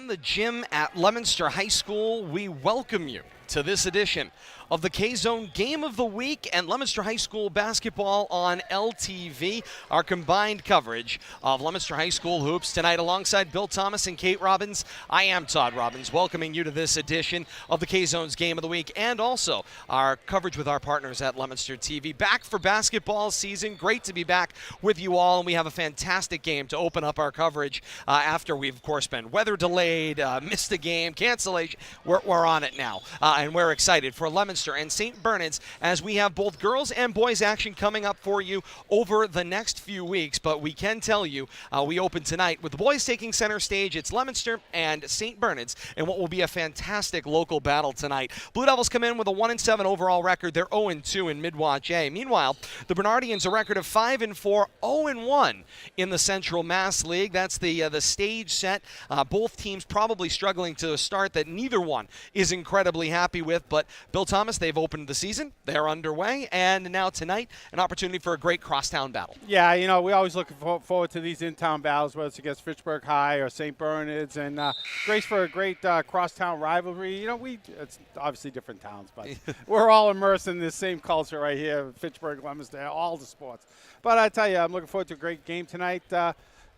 from the gym at Leominster High School, we welcome you to this edition of the K-Zone Game of the Week and Leominster High School basketball on LTV. Our combined coverage of Leominster High School hoops tonight alongside Bill Thomas and Kate Robbins. I am Todd Robbins, welcoming you to this edition of the K-Zone's Game of the Week and also our coverage with our partners at Leominster TV. Back for basketball season. Great to be back with you all, and we have a fantastic game to open up our coverage after we've, of course, been weather delayed, missed a game, cancellation. We're on it now, and we're excited for Leominster and St. Bernard's as we have both girls and boys action coming up for you over the next few weeks. But we can tell you we open tonight with the boys taking center stage. It's Leominster and St. Bernard's in what will be a fantastic local battle tonight. Blue Devils come in with a 1-7 overall record. They're 0-2 in Midwatch A. Meanwhile, the Bernardians a record of 5-4, 0-1 in the Central Mass League. That's the stage set. Both teams probably struggling to a start that neither one is incredibly happy with. But Bill Thomas, they've opened the season. They're underway. And now tonight, an opportunity for a great crosstown battle. Yeah, you know, we always look forward to these in-town battles, whether it's against Fitchburg High or St. Bernard's, and grace for a great crosstown rivalry. You know, it's obviously different towns, but we're all immersed in this same culture right here, Fitchburg, Leominster, all the sports. But I tell you, I'm looking forward to a great game tonight.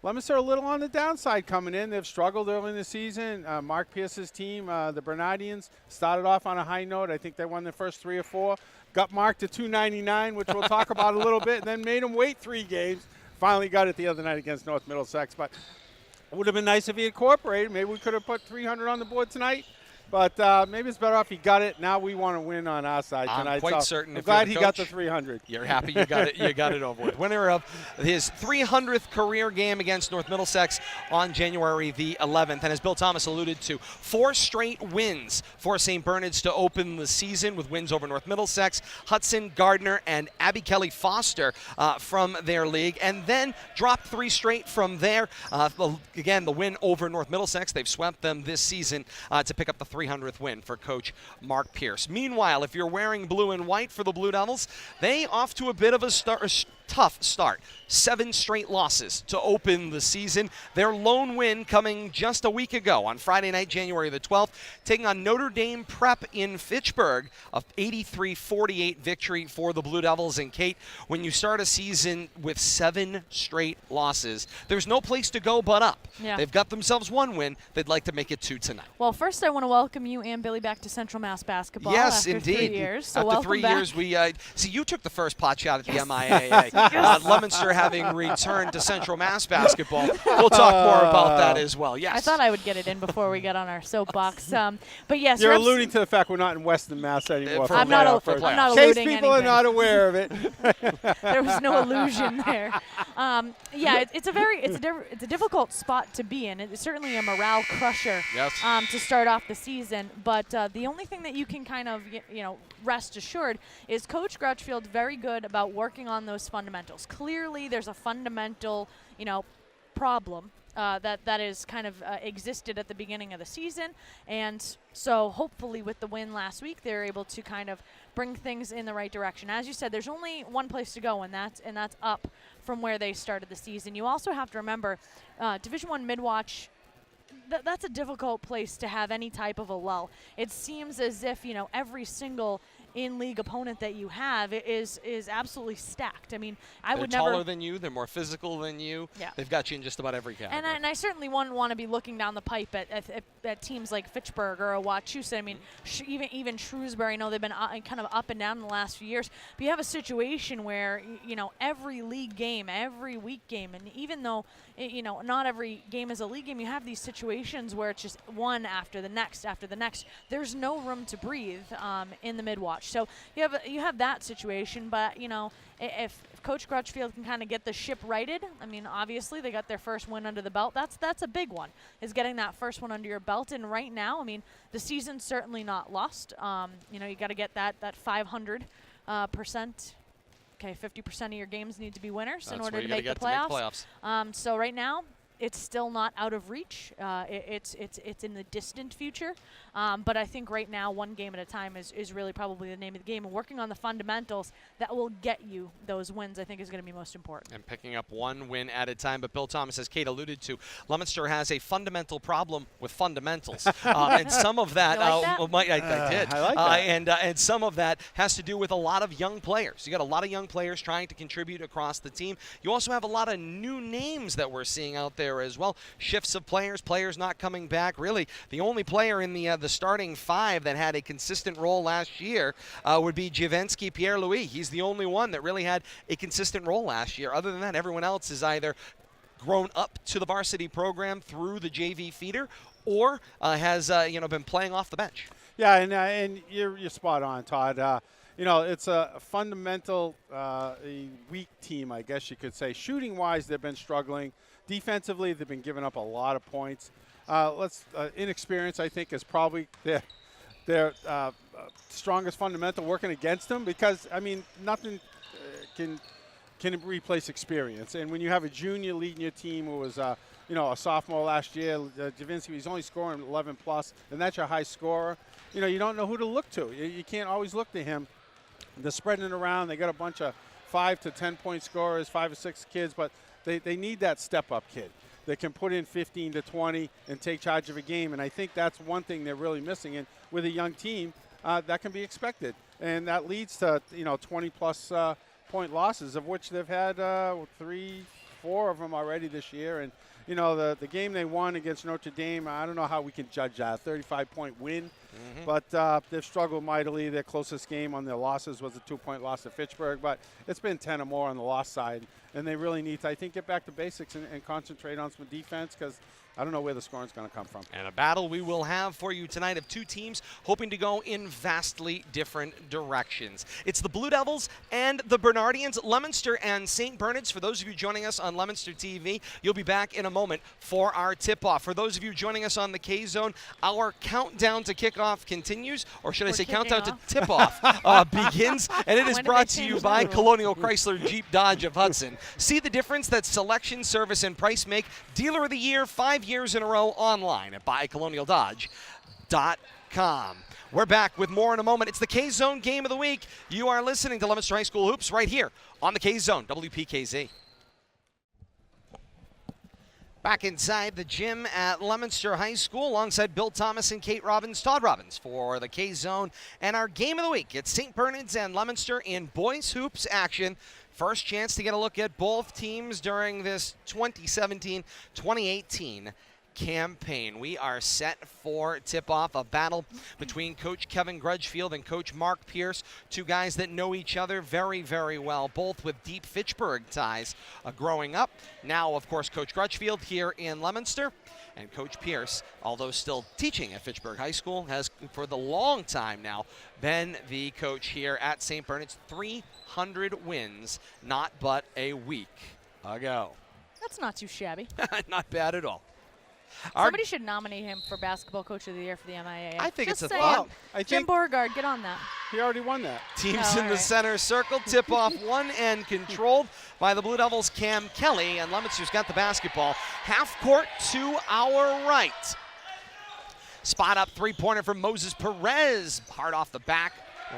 Leominster a little on the downside coming in. They've struggled early in the season. Mark Pierce's team, the Bernardians, started off on a high note. I think they won their first 3 or 4. Got marked to 299, which we'll talk about a little bit, and then made them wait 3 games. Finally got it the other night against North Middlesex. But it would have been nice if he incorporated. Maybe we could have put 300 on the board tonight. But maybe it's better off he got it. Now we want to win on our side tonight. I'm quite certain. I'm glad he got the 300. You're happy you got it. You got it over with. Winner of his 300th career game against North Middlesex on January the 11th. And as Bill Thomas alluded to, 4 straight wins for St. Bernard's to open the season with wins over North Middlesex, Hudson, Gardner, and Abby Kelly Foster from their league, and then dropped 3 straight from there. Again, the win over North Middlesex. They've swept them this season to pick up the 300th win for Coach Mark Pierce. Meanwhile, if you're wearing blue and white for the Blue Devils, they off to a bit of a tough start. 7 straight losses to open the season. Their lone win coming just a week ago on Friday night, January the 12th, taking on Notre Dame Prep in Fitchburg, a 83-48 victory for the Blue Devils. And Kate, when you start a season with 7 straight losses, there's no place to go but up. Yeah. They've got themselves 1 win. They'd like to make it 2 tonight. Well, first I want to welcome you and Billy back to Central Mass basketball. Yes, after indeed. 3 years. So after 3 back. years, we see you took the first pot shot at the MIAA. Leominster having returned to Central Mass basketball. We'll talk more about that as well. Yes. I thought I would get it in before we get on our soapbox. But yes, you're alluding to the fact we're not in Western Mass anymore. I'm not alluding anything. In case people are not aware of it. There was no illusion there. Yeah, it's a difficult spot to be in. It's certainly a morale crusher to start off the season. But the only thing that you can kind of rest assured is Coach Grouchfield's very good about working on those fundamentals. Clearly, there's a fundamental, problem that is kind of existed at the beginning of the season, and so hopefully with the win last week, they're able to kind of bring things in the right direction. As you said, there's only one place to go, and that's up from where they started the season. You also have to remember, Division I Midwatch. That's a difficult place to have any type of a lull. It seems as if every single in-league opponent that you have is absolutely stacked. I mean, they're taller than you. They're more physical than you. Yeah. They've got you in just about every category. And I certainly wouldn't want to be looking down the pipe at teams like Fitchburg or Wachusett. I mean, even Shrewsbury. I know they've been kind of up and down in the last few years. But you have a situation where every league game, every week game, and even though not every game is a league game, you have these situations where it's just one after the next after the next. There's no room to breathe in the Midwatch. So you have that situation, but if Coach Crutchfield can kind of get the ship righted, I mean, obviously they got their first win under the belt. That's a big one, is getting that first one under your belt. And right now, I mean, the season's certainly not lost. You got to get that 500%. Okay, 50% of your games need to be winners in order to make the playoffs. So right now, it's still not out of reach. It's in the distant future. But I think right now, one game at a time is really probably the name of the game. And working on the fundamentals that will get you those wins, I think, is going to be most important. And picking up one win at a time. But Bill Thomas, as Kate alluded to, Leominster has a fundamental problem with fundamentals. And some of that, I did. I like that. And some of that has to do with a lot of young players. You got a lot of young players trying to contribute across the team. You also have a lot of new names that we're seeing out there as well. Shifts of players not coming back. Really, the only player in the starting five that had a consistent role last year would be Jivensky Pierre-Louis. He's the only one that really had a consistent role last year. Other than that, everyone else is either grown up to the varsity program through the JV feeder or has been playing off the bench. Yeah, and you're spot on, Todd. It's a fundamental, a weak team, I guess you could say. Shooting-wise, they've been struggling. Defensively, they've been giving up a lot of points. Inexperience, I think, is probably their strongest fundamental working against them because, nothing can replace experience. And when you have a junior leading your team who was, a sophomore last year, Javinsky, he's only scoring 11+, and that's your high scorer. You don't know who to look to. You can't always look to him. They're spreading it around. They got a bunch of 5 to 10 point scorers, 5 or 6 kids, but they need that step-up kid that can put in 15 to 20 and take charge of a game. And I think that's one thing they're really missing. And with a young team, that can be expected. And that leads to, 20-plus point losses, of which they've had 3, 4 of them already this year. And, the game they won against Notre Dame, I don't know how we can judge that, 35-point win. But they've struggled mightily. Their closest game on their losses was a 2-point loss to Fitchburg. But it's been 10 or more on the loss side. And they really need to, I think, get back to basics and concentrate on some defense because I don't know where the scoring's going to come from. And a battle we will have for you tonight of two teams hoping to go in vastly different directions. It's the Blue Devils and the Bernardians, Leominster and St. Bernard's. For those of you joining us on Leominster TV, you'll be back in a moment for our tip-off. For those of you joining us on the K-Zone, our countdown to kickoff continues, or should I say countdown to tip-off begins, and it is brought to you by Colonial Chrysler Jeep Dodge of Hudson. See the difference that selection, service, and price make. Dealer of the Year 5 years in a row online at buycolonialdodge.com. We're back with more in a moment. It's the K-Zone Game of the Week. You are listening to Leominster High School Hoops right here on the K-Zone, WPKZ. Back inside the gym at Leominster High School alongside Bill Thomas and Kate Robbins, Todd Robbins for the K-Zone. And our Game of the Week, it's St. Bernard's and Leominster in boys hoops action. First chance to get a look at both teams during this 2017-2018 campaign. We are set for tip-off, a battle between Coach Kevin Grudgefield and Coach Mark Pierce, two guys that know each other very, very well, both with deep Fitchburg ties growing up. Now, of course, Coach Grudgefield here in Leominster, and Coach Pierce, although still teaching at Fitchburg High School, has for the long time now been the coach here at St. Bernard's. 300 wins, not but a week ago. That's not too shabby. Not bad at all. Somebody should nominate him for Basketball Coach of the Year for the MIAA. I think Just it's a saying. thought. Jim Beauregard, get on that. He already won that. Teams in the center circle. Tip-off won and controlled by the Blue Devils' Cam Kelly, and Leominster's got the basketball. Half court to our right. Spot up three-pointer from Moses Perez. Hard off the back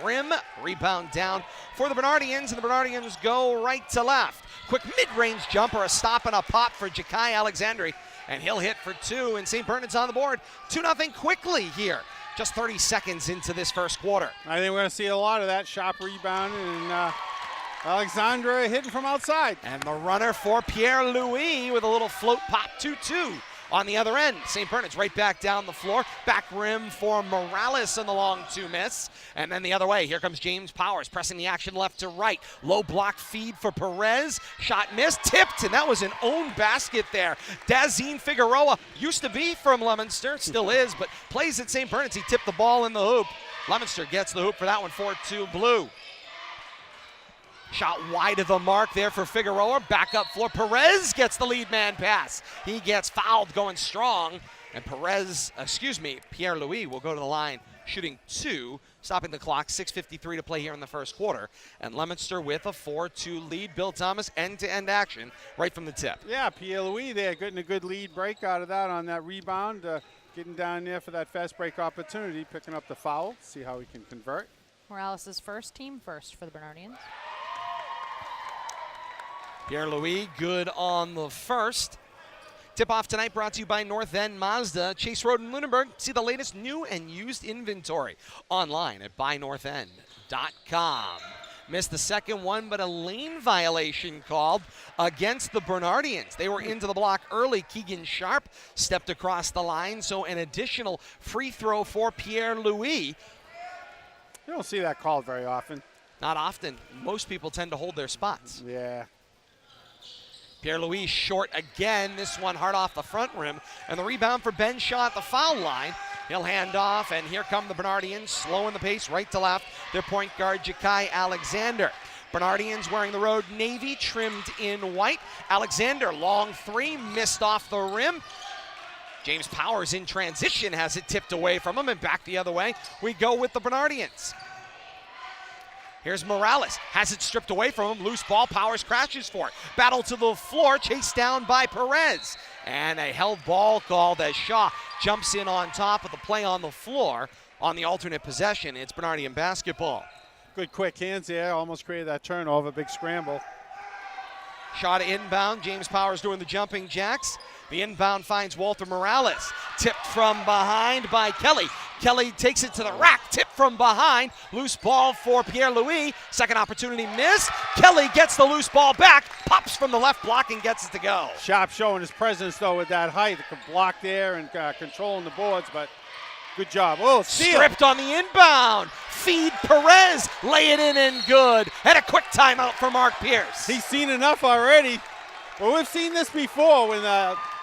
rim. Rebound down for the Bernardians, and the Bernardians go right to left. Quick mid-range jumper, a stop and a pop for Ja'Kai Alexandri. And he'll hit for two, and St. Bernard's on the board. 2-0 quickly here. Just 30 seconds into this first quarter. I think we're going to see a lot of that. Shot rebound, and Alexandra hitting from outside. And the runner for Pierre-Louis with a little float pop 2-2 on the other end. St. Bernard's right back down the floor. Back rim for Morales on the long two miss. And then the other way, here comes James Powers pressing the action left to right. Low block feed for Perez. Shot missed, tipped, and that was an own basket there. Dazine Figueroa used to be from Leominster, still is, but plays at St. Bernard's. He tipped the ball in the hoop. Leominster gets the hoop for that one, 4-2 Blue. Shot wide of the mark there for Figueroa. Back up floor. Perez gets the lead man pass. He gets fouled going strong. And Pierre-Louis will go to the line shooting 2, stopping the clock. 6:53 to play here in the first quarter. And Leominster with a 4-2 lead. Bill Thomas, end-to-end action right from the tip. Yeah, Pierre-Louis there getting a good lead break out of that on that rebound. Getting down there for that fast break opportunity, picking up the foul. See how he can convert. Morales' first, team first for the Bernardians. Pierre-Louis good on the first. Tip-off tonight brought to you by North End Mazda. Chase Road in Lunenburg. See the latest new and used inventory online at buynorthend.com. Missed the second one, but a lane violation called against the Bernardians. They were into the block early. Keegan Sharp stepped across the line, so an additional free throw for Pierre-Louis. You don't see that called very often. Not often. Most people tend to hold their spots. Yeah. Pierre-Louis short again. This one hard off the front rim. And the rebound for Ben Shaw at the foul line. He'll hand off, and here come the Bernardians, slowing the pace right to left. Their point guard, Ja'Kai Alexander. Bernardians wearing the road navy, trimmed in white. Alexander, long 3, missed off the rim. James Powers in transition has it tipped away from him, and back the other way we go with the Bernardians. Here's Morales, has it stripped away from him. Loose ball, Powers crashes for it. Battle to the floor, chased down by Perez. And a held ball called as Shaw jumps in on top of the play on the floor on the alternate possession. It's Bernardian basketball. Good quick hands there, almost created that turnover, big scramble. Shot inbound, James Powers doing the jumping jacks. The inbound finds Walter Morales, tipped from behind by Kelly. Kelly takes it to the rack, tipped from behind. Loose ball for Pierre-Louis. Second opportunity missed. Kelly gets the loose ball back, pops from the left block and gets it to go. Sharp showing his presence though with that height. Could block there and controlling the boards, but good job. Oh, steal. Stripped on the inbound. Feed Perez, lay it in and good. And a quick timeout for Mark Pierce. He's seen enough already. Well, we've seen this before when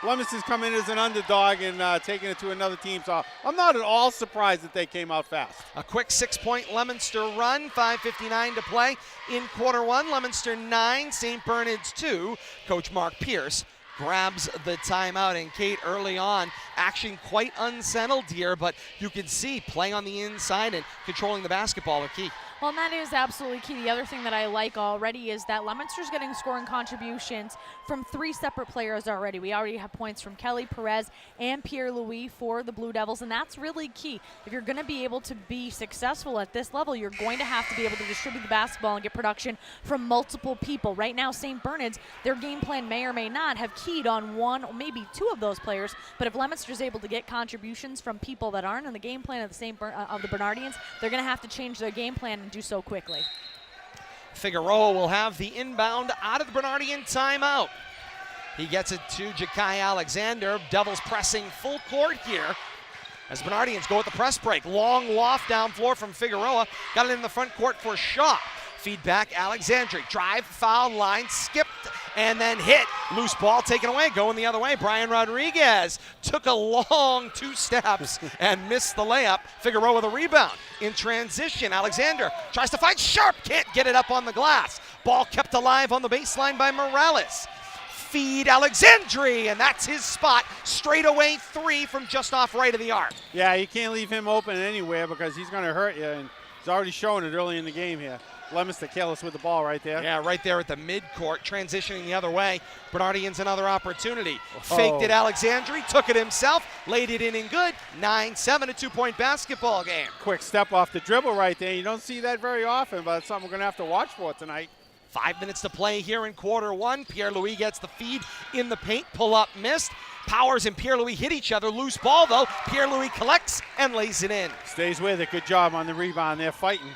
Leominster's come in as an underdog and taking it to another team. So I'm not at all surprised that they came out fast. A quick 6-point Leominster run, 5:59 to play in quarter one. Leominster 9, St. Bernard's 2. Coach Mark Pierce grabs the timeout. And Kate, early on, action quite unsettled here, but you can see play on the inside and controlling the basketball are key. Well, and that is absolutely key. The other thing that I like already is that Leominster's getting scoring contributions from 3 separate players already. We already have points from Kelly, Perez, and Pierre-Louis for the Blue Devils, and that's really key. If you're going to be able to be successful at this level, you're going to have to be able to distribute the basketball and get production from multiple people. Right now, St. Bernard's, their game plan may or may not have keyed on 1 or maybe 2 of those players, but if Leominster's able to get contributions from people that aren't in the game plan of the Bernardians, they're going to have to change their game plan and do so quickly. Figueroa will have the inbound out of the Bernardian timeout. He gets it to Ja'Kai Alexander. Devils pressing full court here as Bernardians go with the press break. Long loft down floor from Figueroa. Got it in the front court for Shaw. Feedback, Alexandre. Drive, foul line, skipped, and then hit. Loose ball taken away, going the other way. Brian Rodriguez took a long 2 steps and missed the layup. Figueroa with a rebound. In transition, Alexander tries to find Sharp, can't get it up on the glass. Ball kept alive on the baseline by Morales. Feed Alexandre, and that's his spot. Straight away 3 from just off right of the arc. Yeah, you can't leave him open anywhere because he's going to hurt you, and he's already showing it early in the game here. Leominster careless with the ball right there. Yeah, right there at the midcourt, transitioning the other way. Bernardians another opportunity. Faked it Alexandre, took it himself, laid it in good. 9-7, a 2-point basketball game. Quick step off the dribble right there. You don't see that very often, but it's something we're going to have to watch for tonight. 5 minutes to play here in quarter one. Pierre-Louis gets the feed in the paint, pull up, missed. Powers and Pierre-Louis hit each other. Loose ball though. Pierre-Louis collects and lays it in. Stays with it. Good job on the rebound. They're fighting.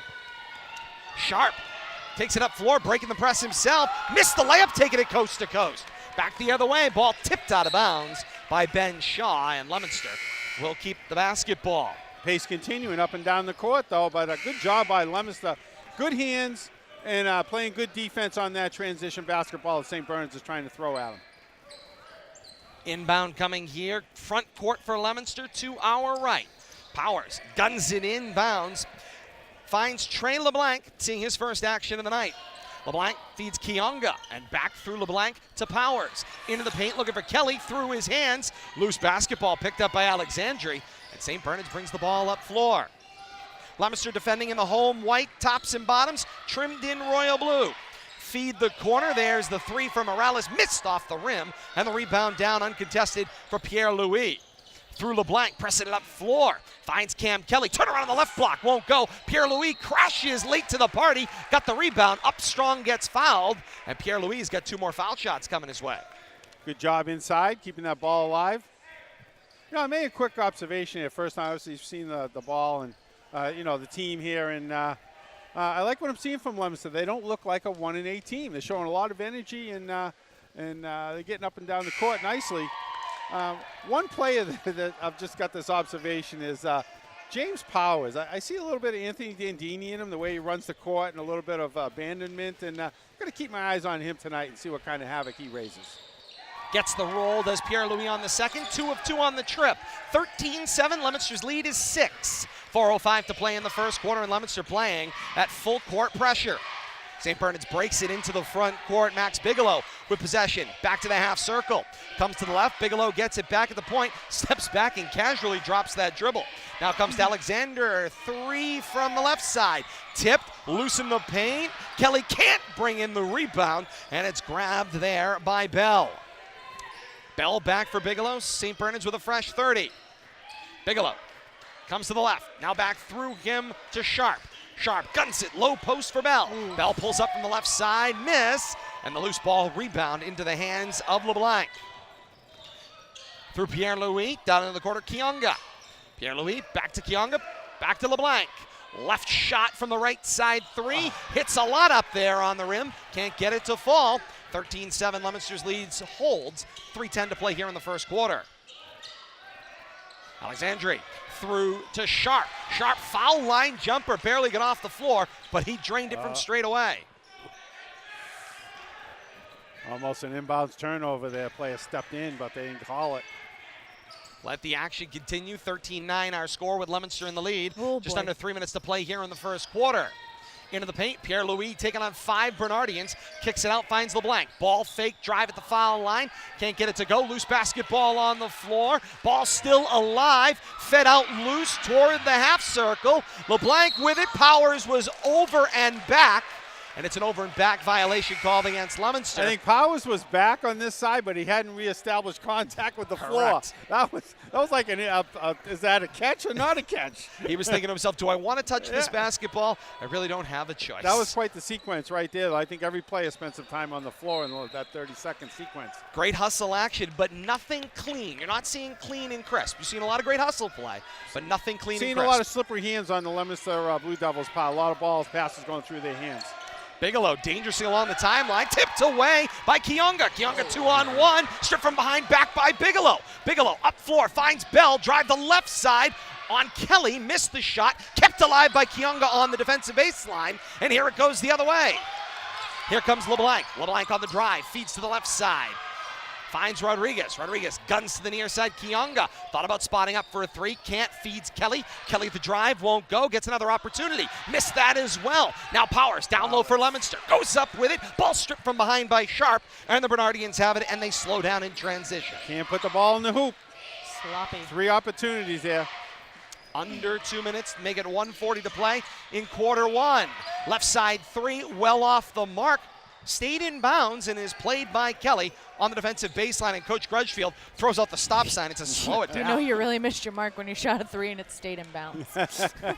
Sharp takes it up floor, breaking the press himself. Missed the layup, taking it coast to coast. Back the other way, ball tipped out of bounds by Ben Shaw, and Leominster will keep the basketball. Pace continuing up and down the court, though, but a good job by Leominster. Good hands and playing good defense on that transition basketball that St. Bernard's is trying to throw at him. Inbound coming here, front court for Leominster to our right. Powers guns it inbounds. Finds Trey LeBlanc, seeing his first action of the night. LeBlanc feeds Kionga, and back through LeBlanc to Powers. Into the paint, looking for Kelly, through his hands. Loose basketball picked up by Alexandre, and St. Bernard's brings the ball up floor. Leominster defending in the home white tops and bottoms, trimmed in royal blue. Feed the corner. There's the three from Morales, missed off the rim, and the rebound down uncontested for Pierre-Louis. Through LeBlanc, pressing it up floor. Finds Cam Kelly. Turn around on the left block. Won't go. Pierre-Louis crashes late to the party. Got the rebound. Up strong, gets fouled. And Pierre-Louis has got 2 more foul shots coming his way. Good job inside, keeping that ball alive. You know, I made a quick observation here. First time, obviously, you've seen the ball and, you know, the team here. And I like what I'm seeing from Leominster. They don't look like a 1-8 team. They're showing a lot of energy, and they're getting up and down the court nicely. One player that I've just got this observation is James Powers. I see a little bit of Anthony Dandini in him, the way he runs the court, and a little bit of abandonment. And I'm going to keep my eyes on him tonight and see what kind of havoc he raises. Gets the roll, does Pierre-Louis on the second. 2 of 2 on the trip. 13-7, Leominster's lead is 6. 4:05 to play in the first quarter, and Leominster playing at full court pressure. St. Bernard's breaks it into the front court. Max Bigelow with possession. Back to the half circle. Comes to the left. Bigelow gets it back at the point. Steps back and casually drops that dribble. Now comes to Alexander. 3 from the left side. Tipped. Loose in the paint. Kelly can't bring in the rebound. And it's grabbed there by Bell. Bell back for Bigelow. St. Bernard's with a fresh 30. Bigelow comes to the left. Now back through him to Sharp. Sharp guns it, low post for Bell. Ooh. Bell pulls up from the left side, miss, and the loose ball rebound into the hands of LeBlanc. Through Pierre-Louis, down into the corner, Kionga. Pierre-Louis, back to Kionga, back to LeBlanc. Left shot from the right side, 3. Hits a lot up there on the rim, can't get it to fall. 13-7, Leominster's leads holds. 3:10 to play here in the first quarter. Alexandre through to Sharp. Sharp foul line jumper, barely got off the floor, but he drained it from straight away. Almost an inbounds turnover there. Player stepped in, but they didn't call it. Let the action continue. 13-9 our score with Leominster in the lead. Oh, just boy. under 3 minutes to play here in the first quarter. Into the paint, Pierre-Louis taking on 5 Bernardians. Kicks it out, finds LeBlanc. Ball fake, drive at the foul line. Can't get it to go. Loose basketball on the floor. Ball still alive. Fed out loose toward the half circle. LeBlanc with it. Powers was over and back. And it's an over and back violation called against Leominster. I think Powers was back on this side, but he hadn't reestablished contact with the floor. That was like is that a catch or not a catch? He was thinking to himself, do I want to touch this basketball? I really don't have a choice. That was quite the sequence right there. I think every player spent some time on the floor in that 30-second sequence. Great hustle action, but nothing clean. You're not seeing clean and crisp. You've seen a lot of great hustle play, but nothing clean and crisp. Seeing a lot of slippery hands on the Leominster Blue Devils pile. A lot of balls, passes going through their hands. Bigelow dangerously along the timeline, tipped away by Kionga. Kionga 2-on-1, stripped from behind, back by Bigelow. Bigelow up floor, finds Bell, drive the left side on Kelly, missed the shot, kept alive by Kionga on the defensive baseline, and here it goes the other way. Here comes LeBlanc. LeBlanc on the drive, feeds to the left side. Finds Rodriguez. Rodriguez guns to the near side. Kionga thought about spotting up for a 3. Can't. Feeds Kelly. Kelly the drive. Won't go. Gets another opportunity. Missed that as well. Now Powers down low for Leominster. Goes up with it. Ball stripped from behind by Sharp. And the Bernardians have it, and they slow down in transition. Can't put the ball in the hoop. Sloppy. 3 opportunities there. Under 2 minutes. Make it 1:40 to play in quarter 1. Left side 3. Well off the mark. Stayed in bounds and is played by Kelly on the defensive baseline, and Coach Grudgefield throws out the stop sign. It's a slow it down. You know you really missed your mark when you shot a 3 and it stayed in bounds. It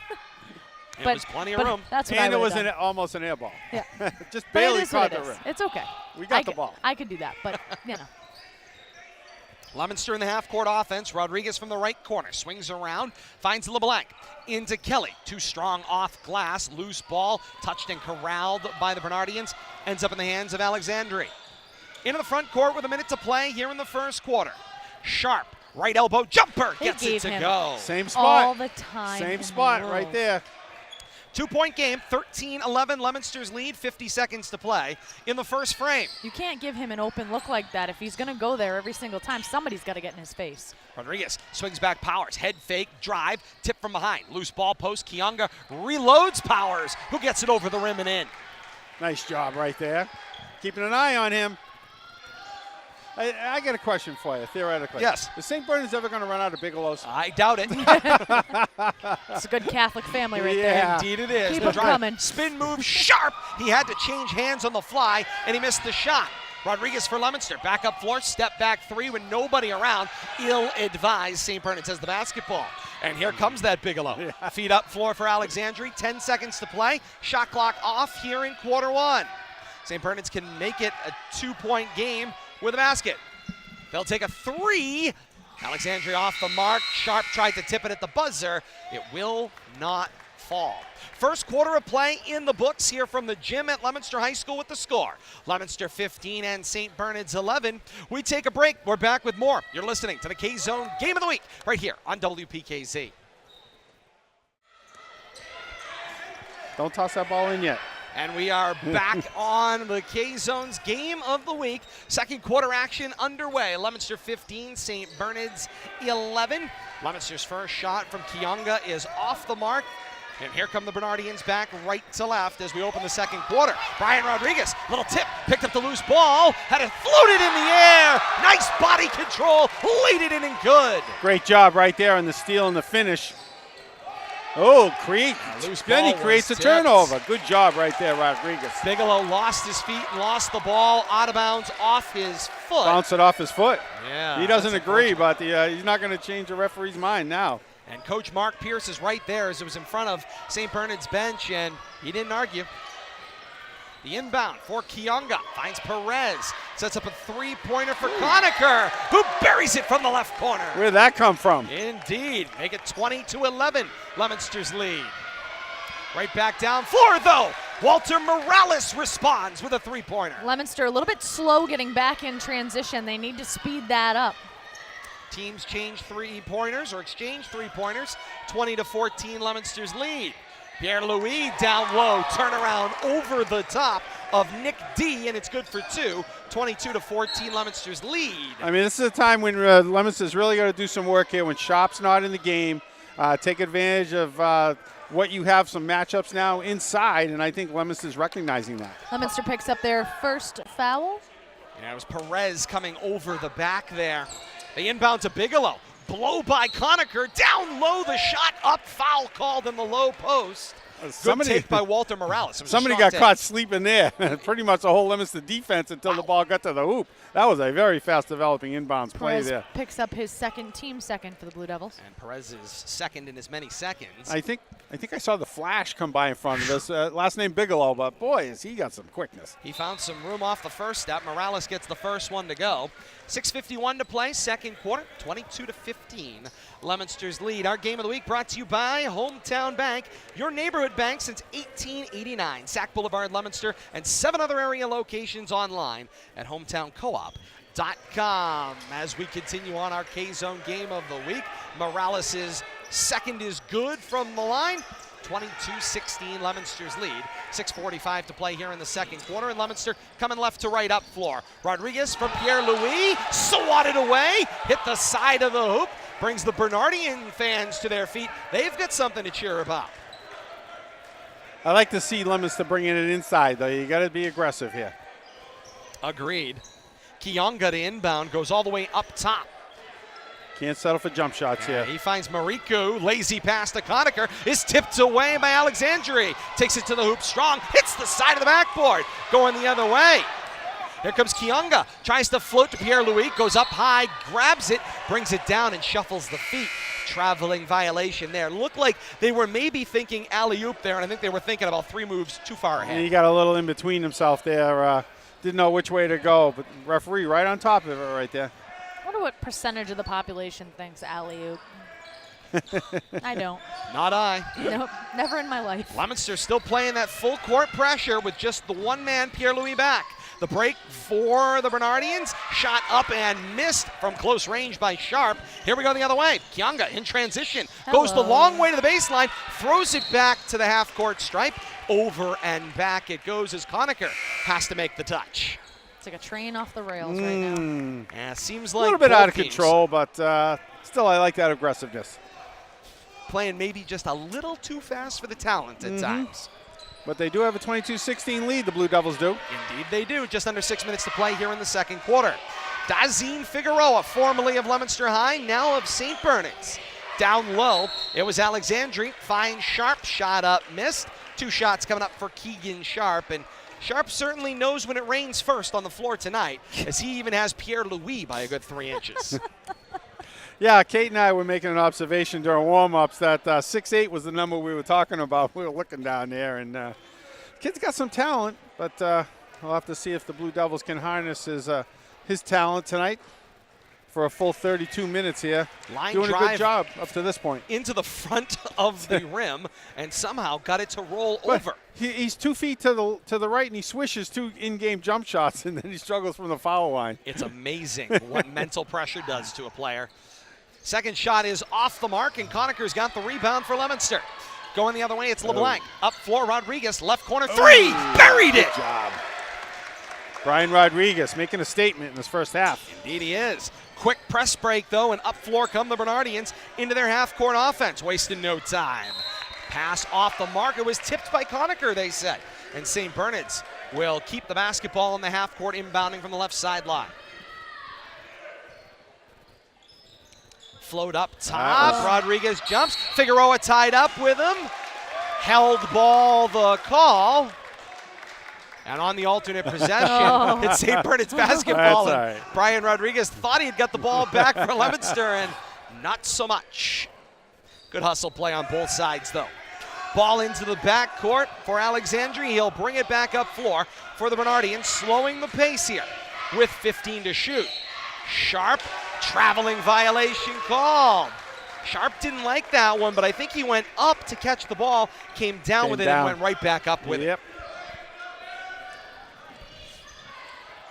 was plenty of room. That's what and I it was done. almost an air ball. Yeah. Just But barely it is what caught it the is. rim. It's okay. We got the ball. I could do that, but you know. Leominster in the half-court offense. Rodriguez from the right corner. Swings around. Finds LeBlanc. Into Kelly. Too strong off glass. Loose ball. Touched and corralled by the Bernardians. Ends up in the hands of Alexandre. Into the front court with a minute to play here in the first quarter. Sharp. Right elbow jumper. They Gets it gave to him go. Same spot. All the time. Same in the spot world. right there. 2-point game. 13-11. Leominster's lead. 50 seconds to play in the first frame. You can't give him an open look like that. If he's going to go there every single time, somebody's got to get in his face. Rodriguez swings back Powers. Head fake, drive, tip from behind. Loose ball post. Kionga reloads Powers, who gets it over the rim and in. Nice job right there. Keeping an eye on him. I got a question for you, theoretically. Yes. Is St. Bernard's ever going to run out of Bigelows? I doubt it. It's a good Catholic family right Yeah. Indeed it is. Keep The 'em coming. spin move sharp. He had to change hands on the fly, and he missed the shot. Rodriguez for Leominster. Back up floor, step back three with nobody around. Ill-advised. St. Bernard's has the basketball. And here comes that Bigelow. Yeah. Feet up floor for Alexandri. 10 seconds to play. Shot clock off here in quarter one. St. Bernard's can make it a 2-point game with a basket. They'll take a three. Alexandria off the mark. Sharp tried to tip it at the buzzer. It will not fall. First quarter of play in the books here from the gym at Leominster High School with the score. Leominster 15 and St. Bernard's 11. We take a break. We're back with more. You're listening to the K-Zone Game of the Week right here on WPKZ. Don't toss that ball in yet. And we are back on the K-Zone's Game of the Week. Second quarter action underway. Leominster 15, St. Bernard's 11. Leominster's first shot from Kionga is off the mark. And here come the Bernardians back right to left as we open the second quarter. Brian Rodriguez, little tip, picked up the loose ball, had it floated in the air. Nice body control, laid it in and good. Great job right there on the steal and the finish. Oh, Creek. Then he creates a turnover. Good job right there, Rodriguez. Bigelow lost his feet and lost the ball out of bounds off his foot. Bounced it off his foot. Yeah, he doesn't agree, but he's not going to change the referee's mind now. And Coach Mark Pierce is right there as it was in front of St. Bernard's bench, and he didn't argue. The inbound for Kionga finds Perez, sets up a three-pointer for Conacher, who buries it from the left corner. Where'd that come from? Indeed, make it 20-11, Leominster's lead. Right back down floor, though. Walter Morales responds with a three-pointer. Leominster a little bit slow getting back in transition. They need to speed that up. Teams change three-pointers or exchange three-pointers. 20-14, Leominster's lead. Pierre-Louis down low, turnaround over the top of Nick D, and it's good for two. 22-14, Leominster's lead. I mean, this is a time when Leominster's really got to do some work here. When Sharp's not in the game, take advantage of what you have, some matchups now inside, and I think Leominster's recognizing that. Leominster picks up their first foul. Yeah, it was Perez coming over the back there. The inbound to Bigelow. Blow by Conacher, down low, the shot up, foul called in the low post. Good take by Walter Morales. Somebody got caught sleeping there. Pretty much the whole Leominster defense until the ball got to the hoop. That was a very fast developing inbounds play Perez there. picks up his team second for the Blue Devils. And Perez is second in as many seconds. I think I saw the flash come by in front of us. Last name Bigelow, but boy, has he got some quickness. He found some room off the first step. Morales gets the first one to go. 6:51 to play, second quarter, 22-15. Leominster's lead. Our game of the week brought to you by Hometown Bank, your neighborhood bank since 1889. Sac Boulevard, Leominster, and 7 other area locations online at hometowncoop.com. As we continue on our K-Zone game of the week, Morales' second is good from the line. 22-16, Leominster's lead. 6:45 to play here in the second quarter, and Leominster coming left to right up floor. Rodriguez from Pierre-Louis, swatted away, hit the side of the hoop, brings the Bernardian fans to their feet. They've got something to cheer about. I like to see Leominster bringing it inside, though. You got to be aggressive here. Agreed. Kionga to inbound, goes all the way up top. Can't settle for jump shots here. He finds Mariku, lazy pass to Conacher, is tipped away by Alexandri. Takes it to the hoop strong, hits the side of the backboard, going the other way. Here comes Kionga, tries to float to Pierre-Louis, goes up high, grabs it, brings it down and shuffles the feet. Traveling violation there. Looked like they were maybe thinking alley-oop there, and I think they were thinking about 3 moves too far ahead. And he got a little in between himself there. Didn't know which way to go, but referee right on top of it right there. I wonder what percentage of the population thinks alley-oop. I don't. Not I. Nope, never in my life. Leominster still playing that full court pressure with just the one man, Pierre-Louis, back. The break for the Bernardians. Shot up and missed from close range by Sharp. Here we go the other way. Kionga in transition. Goes the long way to the baseline. Throws it back to the half-court stripe. Over and back it goes as Conacher has to make the touch. It's like a train off the rails right now. Yeah, seems like a little bit out of teams control, but still I like that aggressiveness. playing maybe just a little too fast for the talent at times. But they do have a 22-16 lead, the Blue Devils do. Indeed they do. Just under 6 minutes to play here in the second quarter. Dazine Figueroa, formerly of Leominster High, now of St. Bernard's. Down low, it was Alexandri. Finds Sharp, shot up, missed. 2 shots coming up for Keegan Sharp, and Sharp certainly knows when it rains first on the floor tonight, as he even has Pierre Louis by a good 3 inches. Yeah, Kate and I were making an observation during warm-ups that 6'8" was the number we were talking about. We were looking down there, and kid's got some talent, but we'll have to see if the Blue Devils can harness his talent tonight for a full 32 minutes here. Line doing drive a good job up to this point. into the front of the rim, and somehow got it to roll over. He's 2 feet to the right, and he swishes 2 in-game jump shots, and then he struggles from the foul line. It's amazing what mental pressure does to a player. Second shot is off the mark, and Conacher's got the rebound for Leominster. Going the other way, it's LeBlanc. Up floor, Rodriguez, left corner, 3! Buried it! Good job. Brian Rodriguez making a statement in this first half. Indeed he is. Quick press break, though, and up floor come the Bernardians into their half-court offense, wasting no time. Pass off the mark. It was tipped by Conacher, they said. And St. Bernard's will keep the basketball in the half-court, inbounding from the left sideline. Float up top. Rodriguez jumps. Figueroa tied up with him. Held ball the call. And on the alternate possession, it's St. Bernard's basketball. That's all right. Brian Rodriguez thought he had got the ball back for Leominster, and not so much. Good hustle play on both sides, though. Ball into the backcourt for Alexandri. He'll bring it back up floor for the Bernardians, slowing the pace here with 15 to shoot. Sharp, traveling violation called. Sharp didn't like that one, but I think he went up to catch the ball, came down with it, and went right back up with it.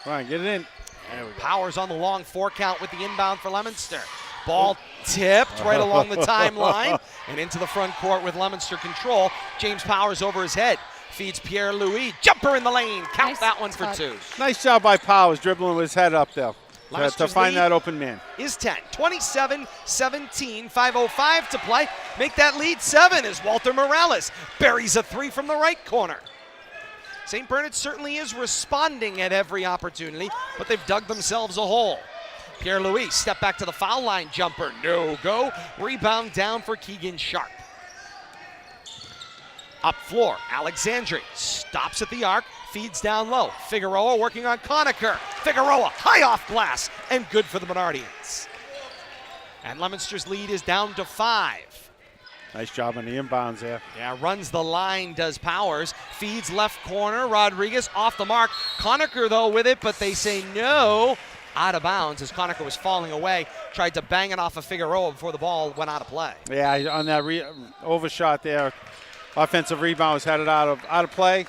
Right, get it in. There we go. Powers on the long 4 count with the inbound for Leominster. Ball tipped right along the timeline and into the front court with Leominster control. James Powers over his head. Feeds Pierre Louis. Jumper in the lane. Count Nice that one for spot. 2. Nice job by Powers dribbling with his head up there to Leominster's find lead that open man. is 10. 27-17. 5:05 to play. Make that lead 7 as Walter Morales buries a 3 from the right corner. St. Bernard certainly is responding at every opportunity, but they've dug themselves a hole. Pierre Louis, step back to the foul line jumper. No go. Rebound down for Keegan Sharp. Up floor, Alexandri stops at the arc, feeds down low. Figueroa working on Conacher. Figueroa, high off glass, and good for the Bernardians. And Leominster's lead is down to 5. Nice job on the inbounds there. Yeah, runs the line, does Powers. Feeds left corner, Rodriguez off the mark. Conacher, though, with it, but they say no. Out of bounds as Conacher was falling away. Tried to bang it off of Figueroa before the ball went out of play. Yeah, on that overshot there, offensive rebound was headed out of play.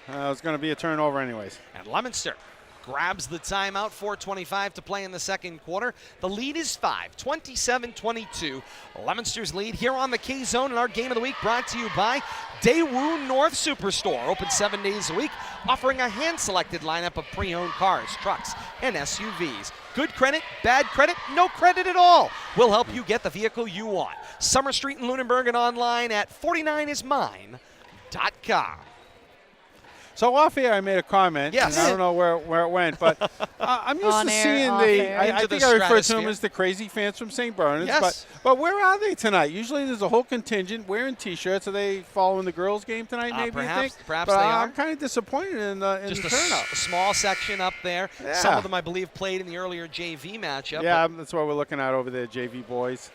It was going to be a turnover anyways. And Leominster grabs the timeout, 4:25 to play in the second quarter. The lead is 5, 27-22. Leominster's lead here on the K-Zone, and our game of the week brought to you by Daewoo North Superstore. Open 7 days a week, offering a hand-selected lineup of pre-owned cars, trucks, and SUVs. Good credit, bad credit, no credit at all. We'll help you get the vehicle you want. Summer Street in Lunenburg and online at 49ismine.com. So off air, I made a comment. Yes. And I don't know where it went, but I'm used On to air, seeing off the. air. I Into think the I refer to them stratosphere. as the crazy fans from St. Bernard's. Yes. But where are they tonight? Usually there's a whole contingent wearing T-shirts. Are they following the girls' game tonight? Maybe Perhaps- you think. perhaps but they I'm are. kind of disappointed in the Just a turnout. small section up there. Yeah. Some of them, I believe, played in the earlier JV matchup. Yeah, that's what we're looking at over there, JV boys.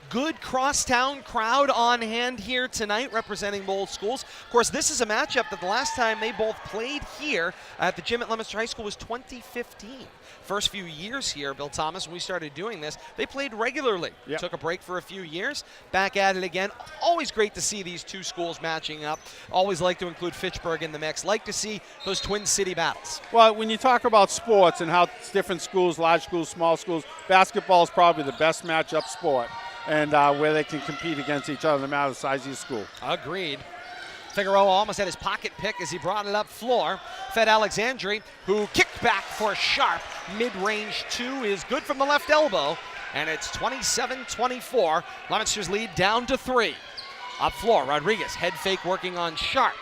Good crosstown crowd on hand here tonight representing both schools. Of course, this is a matchup that the last time they both played here at the gym at Leominster High School was 2015. First few years here, Bill Thomas, when we started doing this, they played regularly. Yep. Took a break for a few years, back at it again. Always great to see these two schools matching up. Always like to include Fitchburg in the mix. Like to see those Twin City battles. Well, when you talk about sports and how different schools, large schools, small schools, basketball is probably the best matchup sport. And where they can compete against each other no matter the size of your school. Agreed. Figueroa almost had his pocket pick as he brought it up floor. Fed Alexandri, who kicked back for Sharp. Mid-range 2 is good from the left elbow. And it's 27-24. Leominster's lead down to 3. Up floor, Rodriguez, head fake working on Sharp.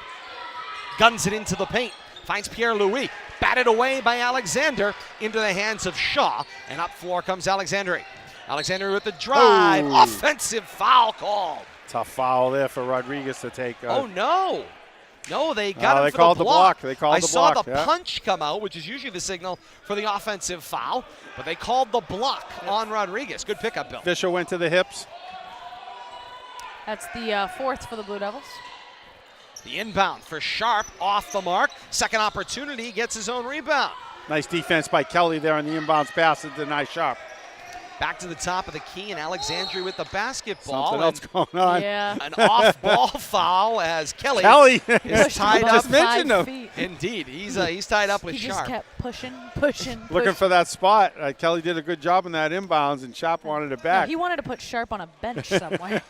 Guns it into the paint. Finds Pierre Louis. Batted away by Alexander into the hands of Shaw. And up floor comes Alexandre. Alexandre with the drive. Oh. Offensive foul call. Tough foul there for Rodriguez to take. Oh, no. No, they got him they for called the block. They called I the saw block. the Yeah. punch come out, which is usually the signal for the offensive foul, but they called the block on Rodriguez. Good pickup, Bill. Fisher went to the hips. That's the fourth for the Blue Devils. The inbound for Sharp, off the mark. Second opportunity, gets his own rebound. Nice defense by Kelly there on the inbounds pass to deny Sharp. Back to the top of the key, and Alexandre with the basketball. Something else going on. Yeah. An off-ball foul as Kelly is tied about up. Just mentioned him. 5 feet. Indeed, he's tied up with He Sharp. just kept pushing. Looking for that spot. Kelly did a good job on that inbounds, and Sharp wanted it No, back. he wanted to put Sharp on a bench somewhere.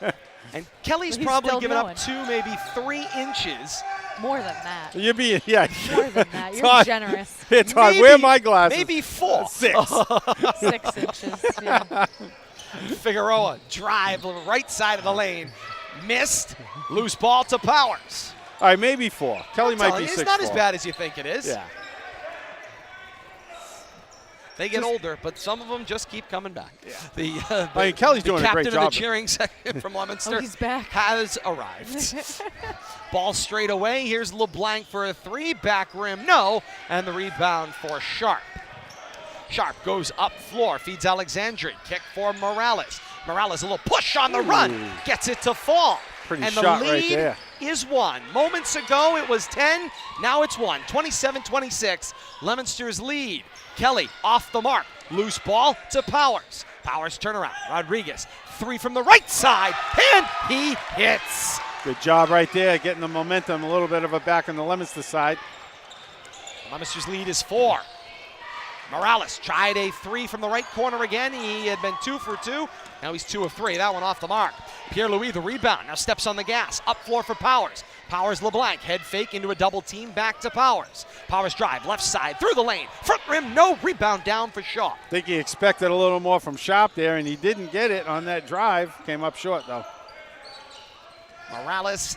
And Kelly's He's probably still given up going. 2, maybe 3 inches. More than that. You're being, yeah. More than that. You're Todd, generous. Here, Todd, where are my glasses? Maybe 4. 6. 6 inches. Yeah. Figueroa drive right side of the lane. Missed. Loose ball to Powers. All right, maybe 4. Kelly I'm might telling be you, 6'4". it's not as bad as you think it is. Yeah. They get older, but some of them just keep coming back. Yeah. I mean, Kelly's doing a great captain job. of the cheering section from Leominster He's back. has arrived. Ball straight away. Here's LeBlanc for a 3. Back rim, no. And the rebound for Sharp. Sharp goes up floor, feeds Alexandre. Kick for Morales. Morales, a little push on the run. Gets it to fall. Pretty and shot the right lead there. is 1. Moments ago, it was 10. Now it's 1. 27-26. Leominster's lead. Kelly off the mark. Loose ball to Powers. Powers turnaround. Rodriguez, 3 from the right side, and he hits. Good job right there, getting the momentum, a little bit of a back on the Leominster side. Leominster's lead is 4. Morales tried a 3 from the right corner again. He had been 2 for 2. Now he's 2 of 3. That one off the mark. Pierre-Louis, the rebound, now steps on the gas. Up floor for Powers. Powers LeBlanc, head fake into a double team, back to Powers. Powers drive, left side, through the lane. Front rim, no, rebound down for Shaw. I think he expected a little more from Sharp there, and he didn't get it on that drive. Came up short, though. Morales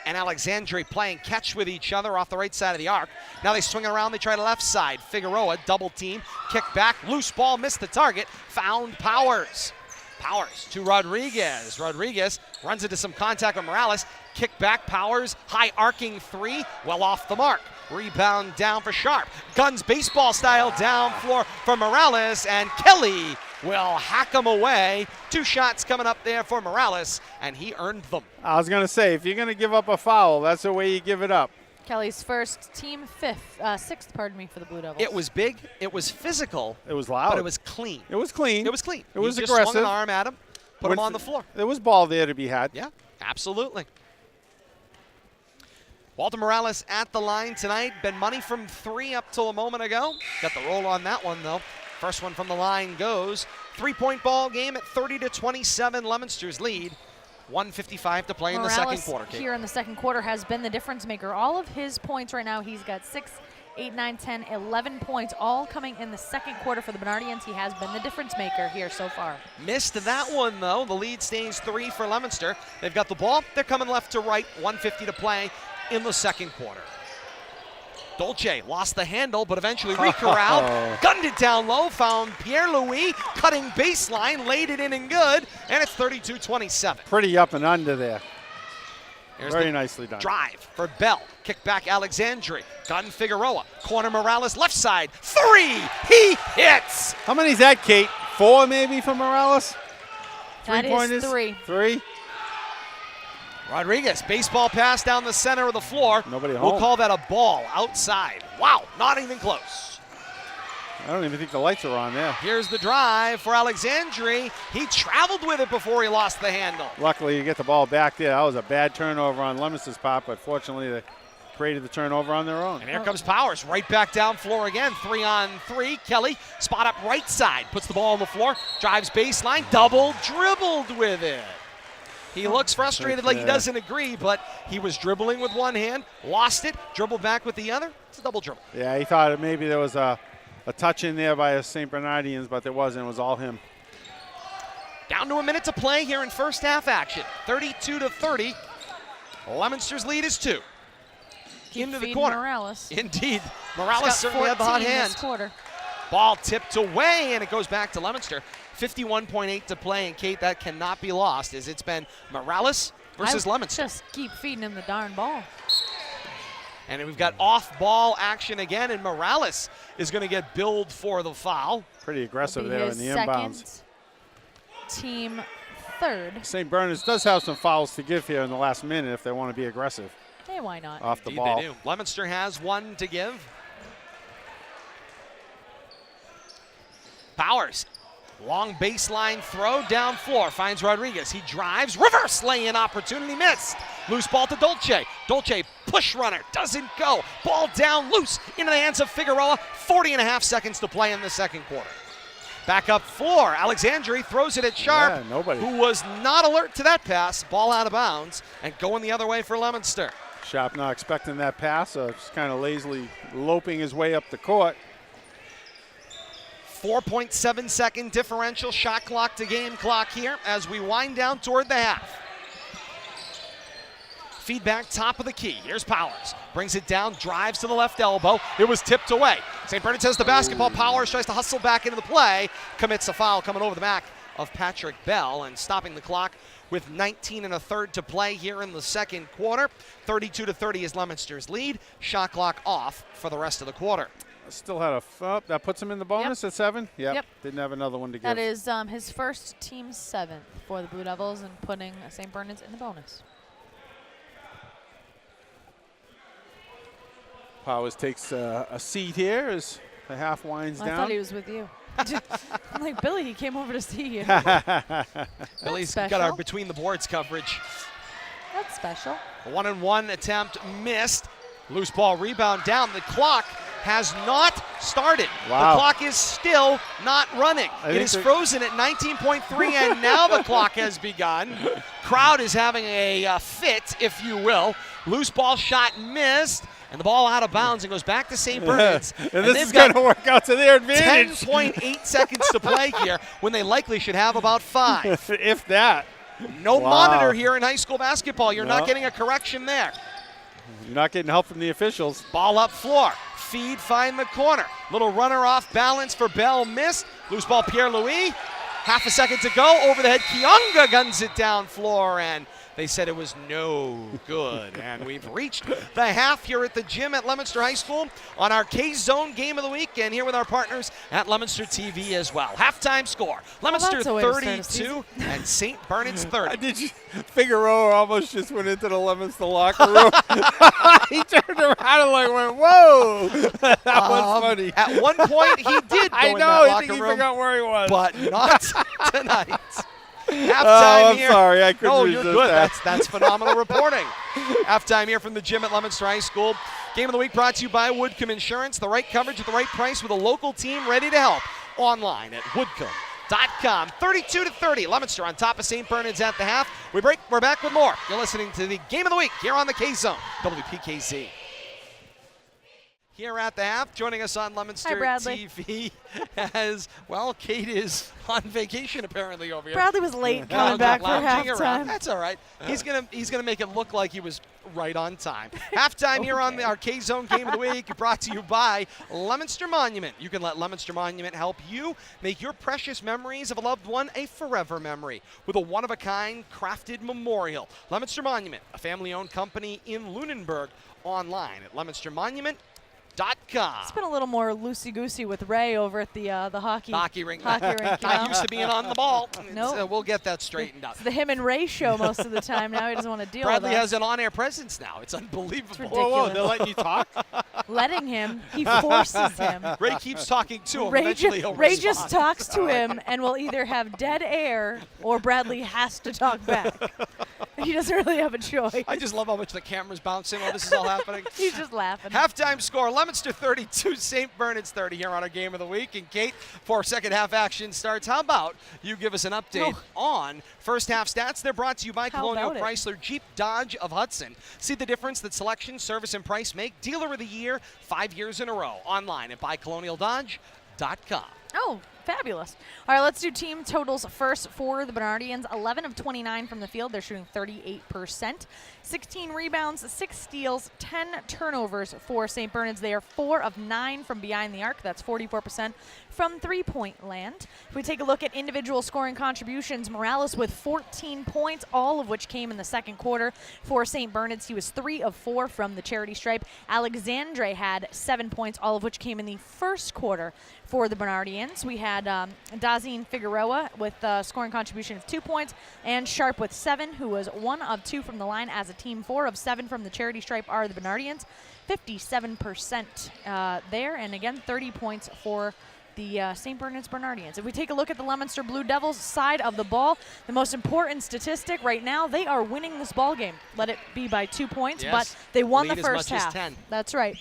and Alexandre playing catch with each other off the right side of the arc. Now they swing around, they try the left side. Figueroa, double team, kick back, loose ball, missed the target, found Powers. Powers to Rodriguez. Rodriguez runs into some contact with Morales. Kick back, Powers, high arcing 3, well off the mark. Rebound down for Sharp. Guns baseball style down floor for Morales, and Kelly will hack him away. 2 shots coming up there for Morales, and he earned them. I was going to say, if you're going to give up a foul, that's the way you give it up. Kelly's first, team 6th, pardon me, for the Blue Devils. It was big, it was physical, It was loud. but it was clean. It was clean. It was clean. It was He just aggressive. swung an arm at him, put him on the floor. There was ball there to be had. Yeah, absolutely. Walter Morales at the line tonight. Been money from 3 up till a moment ago. Got the roll on that one, though. First one from the line goes. 3-point ball game at 30-27. Leominster's lead. 1:55 to play in the second quarter. Here in the second quarter has been the difference maker. All of his points right now, he's got 6, 8, 9, 10, 11 points, all coming in the second quarter for the Bernardians. He has been the difference maker here so far. Missed that one, though. The lead stays 3 for Leominster. They've got the ball. They're coming left to right. 1:50 to play in the second quarter. Dolce lost the handle, but eventually recorralled, gunned it down low, found Pierre-Louis, cutting baseline, laid it in and good, and it's 32-27. Pretty up and under there. Here's Very the nicely done. drive for Bell. Kick back Alexandre. Gun Figueroa. Corner Morales, left side. 3! He hits! How many is that, Kate? 4 maybe for Morales? That is 3-pointers? 3. 3? Rodriguez, baseball pass down the center of the floor. Nobody We'll home. call that a ball outside. Wow, not even close. I don't even think the lights are on there. Here's the drive for Alexandre. He traveled with it before he lost the handle. Luckily, you get the ball back there. That was a bad turnover on Leominster's part, but fortunately, they created the turnover on their own. And here comes Powers, right back down floor again. 3-on-3. Kelly, spot up right side, puts the ball on the floor, drives baseline, double dribbled with it. He looks frustrated like he doesn't agree, but he was dribbling with one hand, lost it, dribbled back with the other. It's a double dribble. Yeah, he thought maybe there was a touch in there by St. Bernardians, but there wasn't. It was all him. Down to a minute to play here in first half action. 32-30. Leominster's lead is 2. into the corner. Morales. Indeed. Morales certainly had the hot hand. This quarter. Ball tipped away, and it goes back to Leominster. 51.8 to play, and Kate, that cannot be lost, as it's been Morales versus Leominster. Just keep feeding him the darn ball. And we've got off-ball action again, and Morales is going to get billed for the foul. Pretty aggressive there in the inbounds. Team third. St. Bernard's does have some fouls to give here in the last minute if they want to be aggressive. Hey, why not? Off the Indeed ball. They do. Leominster has one to give. Powers, long baseline throw down floor, finds Rodriguez. He drives, reverse lay-in opportunity, missed. Loose ball to Dolce. Dolce, push runner, doesn't go. Ball down, loose, into the hands of Figueroa. 40.5 seconds to play in the second quarter. Back up floor, Alexandri throws it at Sharp, who was not alert to that pass. Ball out of bounds, and going the other way for Leominster. Sharp not expecting that pass, so just kind of lazily loping his way up the court. 4.7 second differential, shot clock to game clock here as we wind down toward the half. Feedback top of the key. Here's Powers. Brings it down, drives to the left elbow. It was tipped away. St. Bernard's has the basketball. Powers tries to hustle back into the play. Commits a foul coming over the back of Patrick Bell and stopping the clock with 19 1/3 to play here in the second quarter. 32-30 is Leominster's lead. Shot clock off for the rest of the quarter. Still had that puts him in the bonus at 7? Yep. Didn't have another one to give. That is his first team 7 for the Blue Devils and putting St. Bernard's in the bonus. Powers takes a seat here as the half winds down. I thought he was with you. I'm like, Billy, he came over to see you. Billy's got our between the boards coverage. That's special. A 1-and-1 attempt missed. Loose ball rebound down. The clock has not started. Wow. The clock is still not running. It is frozen at 19.3, and now the clock has begun. Crowd is having a fit, if you will. Loose ball shot missed, and the ball out of bounds and goes back to St. Bernard's. and this is going to work out to their advantage. 10.8 seconds to play here when they likely should have about 5. If that. No monitor here in high school basketball. You're not getting a correction there. You're not getting help from the officials. Ball up floor. Feed, find the corner. Little runner off balance for Bell, missed. Loose ball, Pierre-Louis. Half a second to go. Over the head, Kionga guns it down floor, and they said it was no good. And we've reached the half here at the gym at Leominster High School on our K-Zone Game of the Week, and here with our partners at Leominster TV as well. Halftime score, Leominster 32 and St. Bernard's 30. Did you? Figueroa almost just went into the Leominster locker room. He turned around and went, whoa. That was funny. At one point, he did go in that I locker think he room, forgot where he was. but not tonight. Halftime I'm sorry, I couldn't resist you're good. that. That's phenomenal reporting. Halftime here from the gym at Leominster High School. Game of the Week brought to you by Woodcomb Insurance. The right coverage at the right price with a local team ready to help. Online at woodcomb.com. 32-30. Leominster on top of St. Bernard's at the half. We're back with more. You're listening to the Game of the Week here on the K-Zone, WPKZ. Here at the half, joining us on Leominster TV as, well, Kate is on vacation apparently over here. Bradley was late coming back for halftime. That's all right. He's gonna make it look like he was right on time. Halftime here on our K-Zone Game of the Week, brought to you by Leominster Monument. You can let Leominster Monument help you make your precious memories of a loved one a forever memory with a one-of-a-kind crafted memorial. Leominster Monument, a family-owned company in Lunenburg, online at leominstermonument.com. It's been a little more loosey-goosey with Ray over at the hockey rink. Not used to being on the ball. Nope. We'll get that straightened out. It's the him and Ray show most of the time. Now he doesn't want to deal with us. Bradley has an on-air presence now. It's unbelievable. It's ridiculous. Whoa, they're letting you talk? Letting him. He forces him. Ray keeps talking to him. Ray just talks to him and will either have dead air or Bradley has to talk back. He doesn't really have a choice. I just love how much the camera's bouncing while this is all happening. He's just laughing. Halftime score, Leominster 32, St. Bernard's 30 here on our Game of the Week. And Kate, before second half action starts, how about you give us an update on first half stats? They're brought to you by Colonial Chrysler Jeep Dodge of Hudson. See the difference that selection, service, and price make. Dealer of the Year 5 years in a row. Online at buycolonialdodge.com. Oh, Fabulous. All right, let's do team totals first for the Bernardians. 11 of 29 from the field. They're shooting 38%. 16 rebounds, 6 steals, 10 turnovers for St. Bernard's. They are 4 of 9 from behind the arc. That's 44% from three-point land. If we take a look at individual scoring contributions, Morales with 14 points, all of which came in the second quarter for St. Bernard's. He was 3 of 4 from the charity stripe. Alexandre had 7 points, all of which came in the first quarter for the Bernardians. We had Dazine Figueroa with a scoring contribution of 2 points, and Sharp with 7, who was 1 of 2 from the line as a team. 4 of 7 from the charity stripe are the Bernardians. 57% there, and again, 30 points for the St. Bernard's Bernardians. If we take a look at the Leominster Blue Devils side of the ball, the most important statistic right now, they are winning this ball game. Let it be by 2 points, yes. But they won Lead the first as much half. As 10. That's right.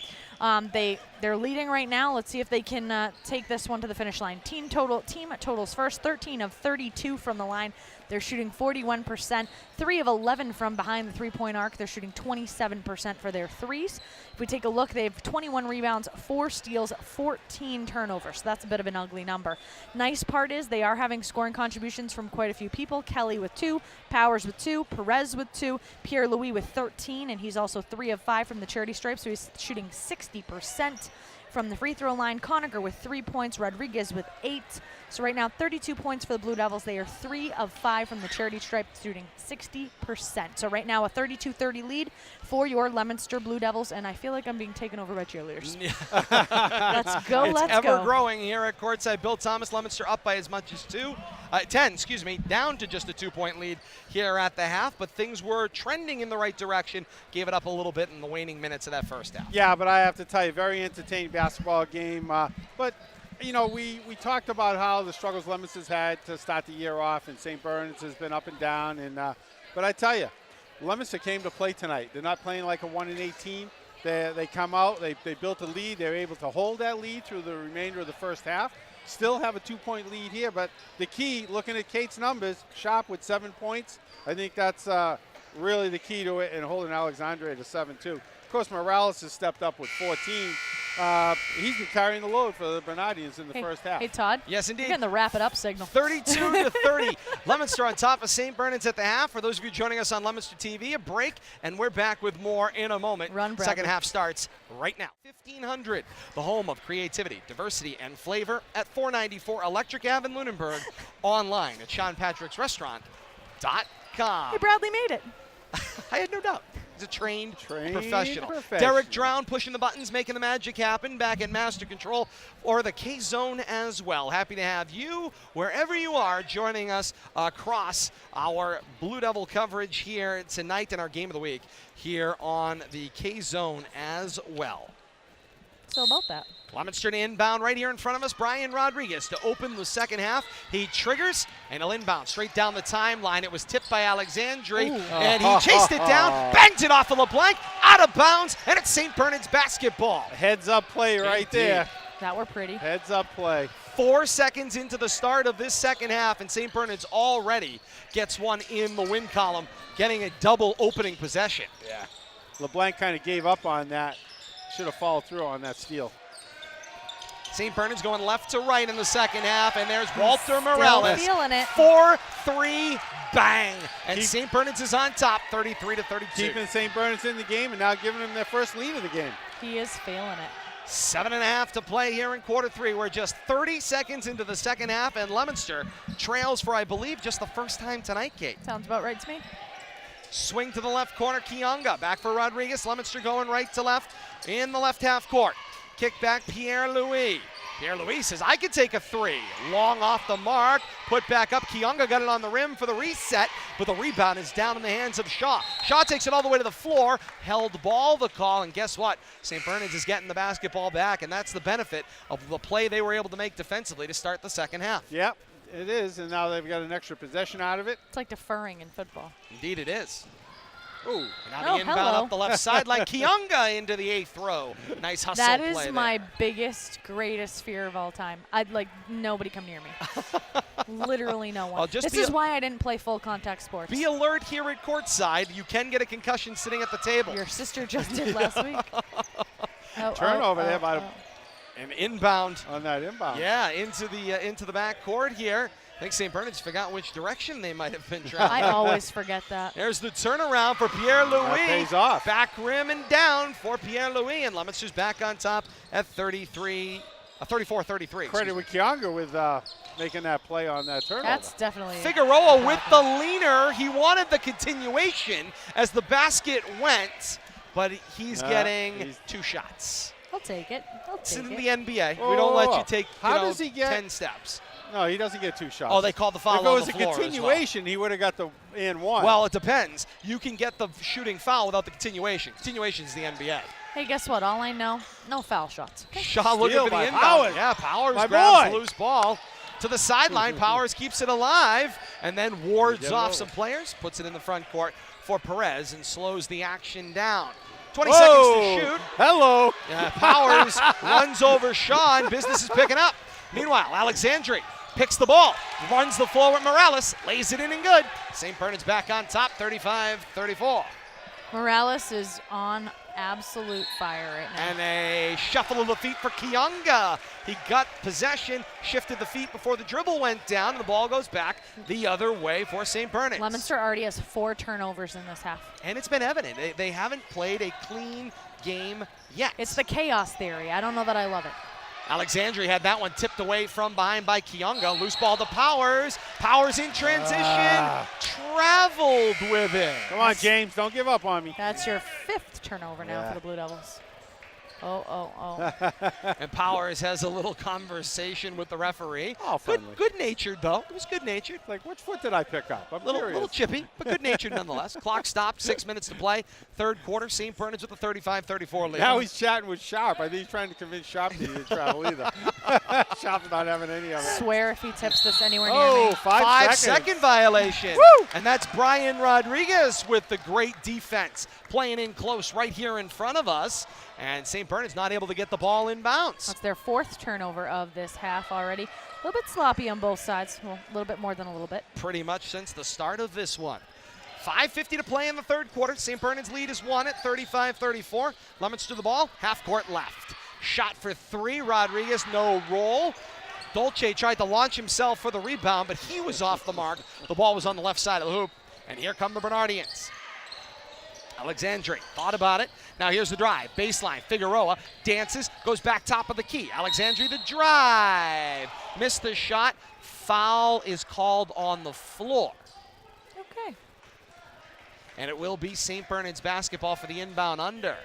They're leading right now. Let's see if they can take this one to the finish line. Team totals first, 13 of 32 from the line. They're shooting 41%, 3 of 11 from behind the three-point arc. They're shooting 27% for their threes. If we take a look, they have 21 rebounds, 4 steals, 14 turnovers. So that's a bit of an ugly number. Nice part is they are having scoring contributions from quite a few people. Kelly with 2, Powers with 2, Perez with 2, Pierre-Louis with 13, and he's also 3 of 5 from the charity stripe, so he's shooting 60% from the free throw line. Conacher with 3 points, Rodriguez with 8. So right now, 32 points for the Blue Devils. They are 3 of 5 from the charity stripe, shooting 60%. So right now, a 32-30 lead for your Leominster Blue Devils, and I feel like I'm being taken over by cheerleaders. Let's go, it's let's ever go. growing here at courtside. Bill Thomas, Leominster up by as much as 10, down to just a 2-point lead here at the half, but things were trending in the right direction. Gave it up a little bit in the waning minutes of that first half. Yeah, but I have to tell you, very entertaining basketball game. But you know, we talked about how the struggles Leominster's had to start the year off, and St. Bernard's has been up and down. And but I tell you, Leominster came to play tonight. They're not playing like a 1-18. They come out, they built a lead. They're able to hold that lead through the remainder of the first half. Still have a 2-point lead here, but the key, looking at Kate's numbers, Sharp with 7 points. I think that's really the key to it, and holding Alexandre to 7 too. Of course, Morales has stepped up with 14. He's been carrying the load for the Bernardians in the first half. Hey, Todd. Yes, indeed. You're getting the wrap-it-up signal. 32-30. Leominster on top of St. Bernard's at the half. For those of you joining us on Leominster TV, a break, and we're back with more in a moment. Run, Bradley. Second half starts right now. 1500, the home of creativity, diversity, and flavor at 494 Electric Ave in Lunenburg. Online at SeanPatricksRestaurant.com. Hey, Bradley made it. I had no doubt. He's a trained professional. professional. Derek Drown pushing the buttons, making the magic happen back at Master Control or the K-Zone as well. Happy to have you, wherever you are, joining us across our Blue Devil coverage here tonight in our Game of the Week here on the K-Zone as well. So about that. Leominster inbound right here in front of us. Brian Rodriguez to open the second half. He triggers, and he'll inbound straight down the timeline. It was tipped by Alexandre, and he chased it down, banged it off of LeBlanc, out of bounds, and it's St. Bernard's basketball. Heads-up play right there. That were pretty. Heads-up play. 4 seconds into the start of this second half, and St. Bernard's already gets one in the win column, getting a double opening possession. Yeah. LeBlanc kind of gave up on that. Should have followed through on that steal. St. Bernard's going left to right in the second half, and there's Walter Morales. Feeling it. 4-3, bang. And St. Bernard's is on top, 33-32. Keeping St. Bernard's in the game and now giving them their first lead of the game. He is feeling it. 7.5 to play here in quarter three. We're just 30 seconds into the second half, and Leominster trails for, I believe, just the first time tonight, Kate. Sounds about right to me. Swing to the left corner, Kionga. Back for Rodriguez. Leominster going right to left in the left half court. Kick back, Pierre-Louis. Pierre-Louis says, I could take a 3. Long off the mark. Put back up. Kionga got it on the rim for the reset, but the rebound is down in the hands of Shaw. Shaw takes it all the way to the floor. Held ball, the call, and guess what? St. Bernard's is getting the basketball back, and that's the benefit of the play they were able to make defensively to start the second half. Yep, it is, and now they've got an extra possession out of it. It's like deferring in football. Indeed it is. Ooh. Now the inbound up the left side like Kionga into the 8th row. Nice hustle That play is there. my biggest, greatest fear of all time. I'd like nobody come near me. Literally no one. Well, this is why I didn't play full contact sports. Be alert here at courtside. You can get a concussion sitting at the table. Your sister just did last week. Turnover there by And inbound. On that inbound. Yeah, into the back court here. I think St. Bernard's forgot which direction they might have been traveling. I always forget that. There's the turnaround for Pierre-Louis. That pays off. Back rim and down for Pierre-Louis, and Leominster's back on top at 34-33. Credit with Kianga with making that play on that turnover. That's definitely Figueroa with the leaner. He wanted the continuation as the basket went, but he's getting 2 shots. I'll take it. It's in the NBA. Whoa, we don't whoa, let whoa. you take How does he get 10 steps. No, he doesn't get 2 shots. Oh, they called the foul if it on was the a floor as well. continuation, he would have got the and one. Well, it depends. You can get the shooting foul without the continuation. Continuation is the NBA. Hey, guess what? All I know, no foul shots. Okay. Shaw looking for the by inbound. Powers. Yeah, Powers My grabs boy. the loose ball to the sideline. Powers keeps it alive and then wards off some players, puts it in the front court for Perez and slows the action down. 20 seconds to shoot. Hello. Powers runs over Shaw and business is picking up. Meanwhile, Alexandri picks the ball, runs the floor with Morales, lays it in and good. St. Bernard's back on top, 35-34. Morales is on absolute fire right now. And a shuffle of the feet for Kianga. He got possession, shifted the feet before the dribble went down, and the ball goes back the other way for St. Bernard's. Leominster already has 4 turnovers in this half. And it's been evident. They haven't played a clean game yet. It's the chaos theory. I don't know that I love it. Alexandri had that one tipped away from behind by Kianga. Loose ball to Powers. Powers in transition. Traveled with it. Come on, James. Don't give up on me. That's your 5th turnover now for the Blue Devils. Oh. And Powers has a little conversation with the referee. Oh, friendly. Good-natured, though. It was good-natured. Like, which foot did I pick up? I'm Little chippy, but good-natured nonetheless. Clock stopped, 6 minutes to play. Third quarter, St. Bernard's with a 35-34 lead. Now he's chatting with Sharp. I think he's trying to convince Sharp he didn't travel either. Sharp's not having any of it. Swear if he tips this anywhere near me. 5 seconds. 5-second violation. Woo! And that's Brian Rodriguez with the great defense, playing in close right here in front of us. And St. Bernard's not able to get the ball in bounds. That's their 4th turnover of this half already. A little bit sloppy on both sides. Well, a little bit more than a little bit. Pretty much since the start of this one. 5:50 to play in the third quarter. St. Bernard's lead is 1 at 35-34. Leominster the ball, half court left. Shot for 3, Rodriguez, no roll. Dolce tried to launch himself for the rebound, but he was off the mark. The ball was on the left side of the hoop. And here come the Bernardians. Alexandri thought about it. Now here's the drive. Baseline. Figueroa dances, goes back top of the key. Alexandri the drive. Missed the shot. Foul is called on the floor. Okay. And it will be St. Bernard's basketball for the inbound under.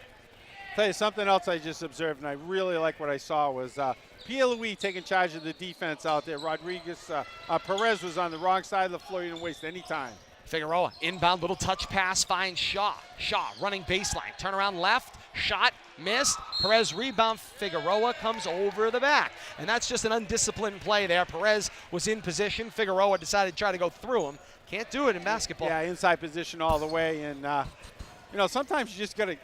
Tell you something else I just observed, and I really like what I saw, was Pierre-Louis taking charge of the defense out there. Rodriguez, Perez was on the wrong side of the floor. He didn't waste any time. Figueroa, inbound, little touch pass, finds Shaw. Shaw running baseline, turn around left, shot, missed. Perez rebound, Figueroa comes over the back. And that's just an undisciplined play there. Perez was in position. Figueroa decided to try to go through him. Can't do it in basketball. Yeah, inside position all the way. And, you know, sometimes you just gotta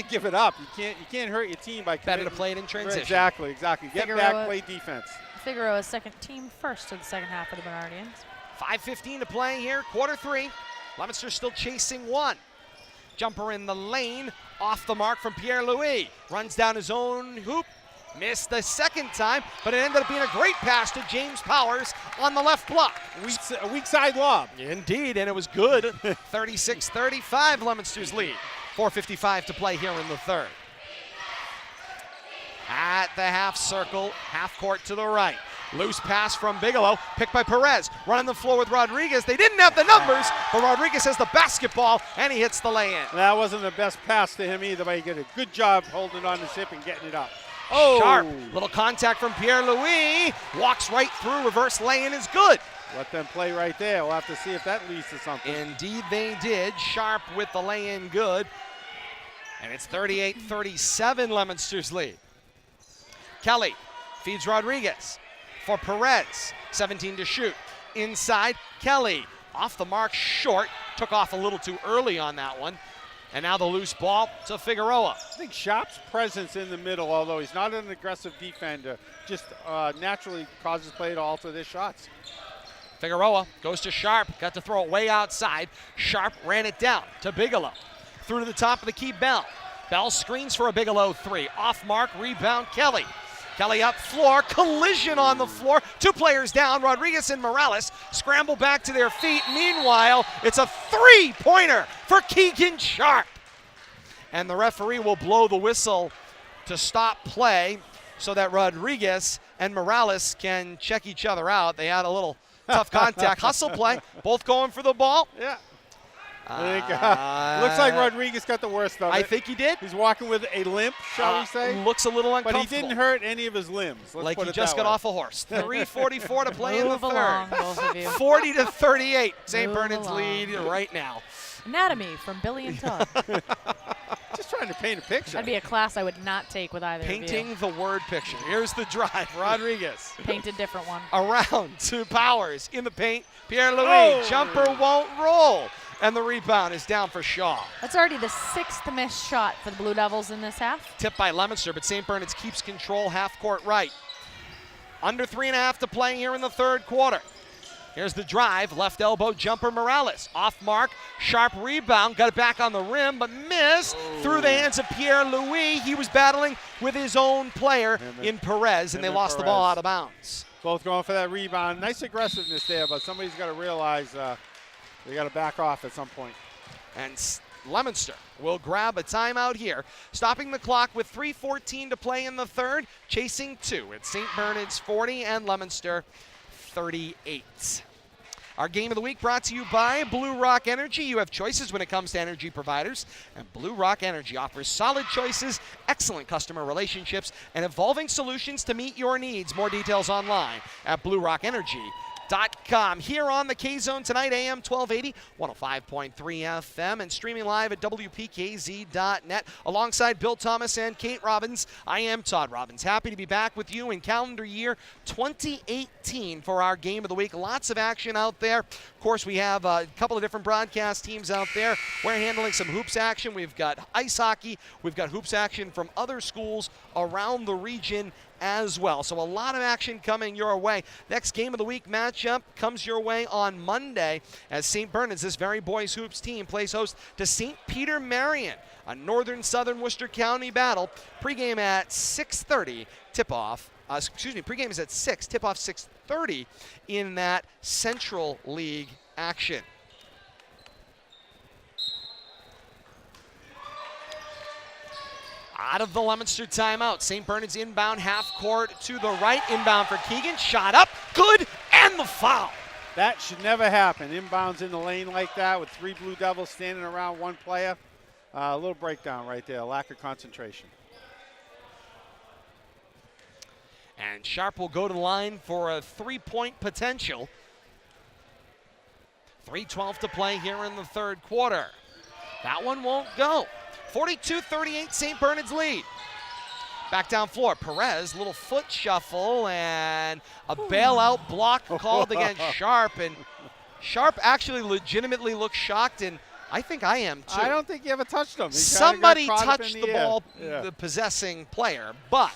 give it up. You can't hurt your team by better to play it in transition. Exactly. Get back, play defense. Figueroa's second team first of the second half of the Bernardians. 5:15 to play here, quarter 3. Leominster still chasing 1. Jumper in the lane, off the mark from Pierre-Louis. Runs down his own hoop, missed the second time, but it ended up being a great pass to James Powers on the left block. A weak side lob. Indeed, and it was good. 36-35, Leominster's lead. 4:55 to play here in the third. At the half circle, half court to the right. Loose pass from Bigelow, picked by Perez. Running the floor with Rodriguez. They didn't have the numbers, but Rodriguez has the basketball, and he hits the lay-in. That wasn't the best pass to him either, but he did a good job holding on his hip and getting it up. Oh! Sharp, little contact from Pierre-Louis. Walks right through, reverse lay-in is good. Let them play right there. We'll have to see if that leads to something. Indeed they did. Sharp with the lay-in good. And it's 38-37, Leominster's lead. Kelly feeds Rodriguez for Perez. 17 to shoot. Inside, Kelly. Off the mark, short. Took off a little too early on that one. And now the loose ball to Figueroa. I think Sharp's presence in the middle, although he's not an aggressive defender, just naturally causes play to alter their shots. Figueroa goes to Sharp. Got to throw it way outside. Sharp ran it down to Bigelow. Through to the top of the key, Bell. Bell screens for a Bigelow 3. Off mark, rebound, Kelly. Kelly up floor, collision on the floor. 2 players down. Rodriguez and Morales scramble back to their feet. Meanwhile, it's a 3-pointer for Keegan Sharp. And the referee will blow the whistle to stop play so that Rodriguez and Morales can check each other out. They had a little tough contact, hustle play, both going for the ball. Yeah. I think, looks like Rodriguez got the worst of it. I think he did. He's walking with a limp, shall we say. Looks a little uncomfortable. But he didn't hurt any of his limbs. Like he just got off a horse. 3:44 to play in the Move along, third. both of you. 40-38. St. Move Bernard's along. lead right now. Anatomy from Billy and Todd. Just trying to paint a picture. That'd be a class I would not take with either Painting of the word picture. Here's the drive. Rodriguez. you. Paint a different one. Around to Powers in the paint. Pierre-Louis. Jumper won't roll. And the rebound is down for Shaw. That's already the 6th missed shot for the Blue Devils in this half. Tipped by Leominster, but St. Bernard's keeps control half court right. Under 3.5 to play here in the third quarter. Here's the drive, left elbow jumper Morales. Off mark, Sharp rebound, got it back on the rim, but missed through the hands of Pierre-Louis. He was battling with his own player in Perez, and they lost the ball out of bounds. Both going for that rebound. Nice aggressiveness there, but somebody's got to realize they got to back off at some point. And Leominster will grab a timeout here, stopping the clock with 3:14 to play in the third, chasing 2. It's St. Bernard's 40 and Leominster 38. Our game of the week brought to you by Blue Rock Energy. You have choices when it comes to energy providers, and Blue Rock Energy offers solid choices, excellent customer relationships, and evolving solutions to meet your needs. More details online at BlueRockEnergy.com. Here on the K-Zone tonight, AM 1280, 105.3 FM, and streaming live at WPKZ.net. Alongside Bill Thomas and Kate Robbins, I am Todd Robbins. Happy to be back with you in calendar year 2018 for our Game of the Week. Lots of action out there. Of course, we have a couple of different broadcast teams out there. We're handling some hoops action. We've got ice hockey. We've got hoops action from other schools around the region as well. So a lot of action coming your way. Next Game of the Week matchup comes your way on Monday as St. Bernard's, this very boys hoops team, plays host to St. Peter Marion, a northern southern Worcester County battle. Pregame at 6:30, tip-off. Pregame is at 6, tip-off 6:30 in that Central League action. Out of the Leominster timeout, St. Bernard's inbound half court to the right. Inbound for Keegan. Shot up. Good. And the foul. That should never happen. Inbounds in the lane like that with 3 Blue Devils standing around one player. A little breakdown right there. Lack of concentration. And Sharp will go to the line for a 3-point potential. 3:12 to play here in the third quarter. That one won't go. 42-38, St. Bernard's lead. Back down floor, Perez, little foot shuffle, and a bailout block called against Sharp. And Sharp actually legitimately looks shocked, and I think I am too. I don't think he ever touched him. Somebody touched the ball, the possessing player, but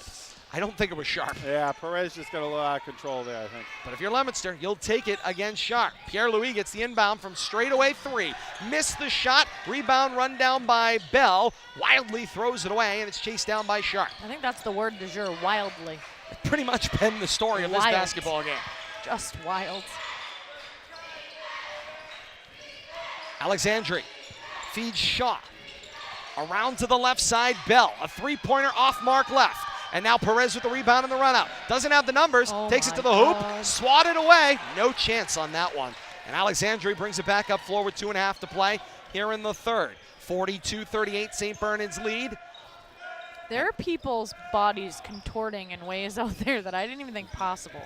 I don't think it was Sharp. Yeah, Perez just got a little out of control there, I think. But if you're Leominster, you'll take it against Sharp. Pierre-Louis gets the inbound from straightaway 3. Missed the shot. Rebound run down by Bell. Wildly throws it away, and it's chased down by Sharp. I think that's the word du jour, wildly. It's pretty much been the story of this basketball game. Just wild. Alexandri feeds Shaw. Around to the left side, Bell. A 3-pointer off mark left. And now Perez with the rebound and the run out. Doesn't have the numbers, takes it to the hoop, swatted away. No chance on that one. And Alexandri brings it back up floor with 2.5 to play here in the third. 42-38, St. Bernard's lead. There are people's bodies contorting in ways out there that I didn't even think possible.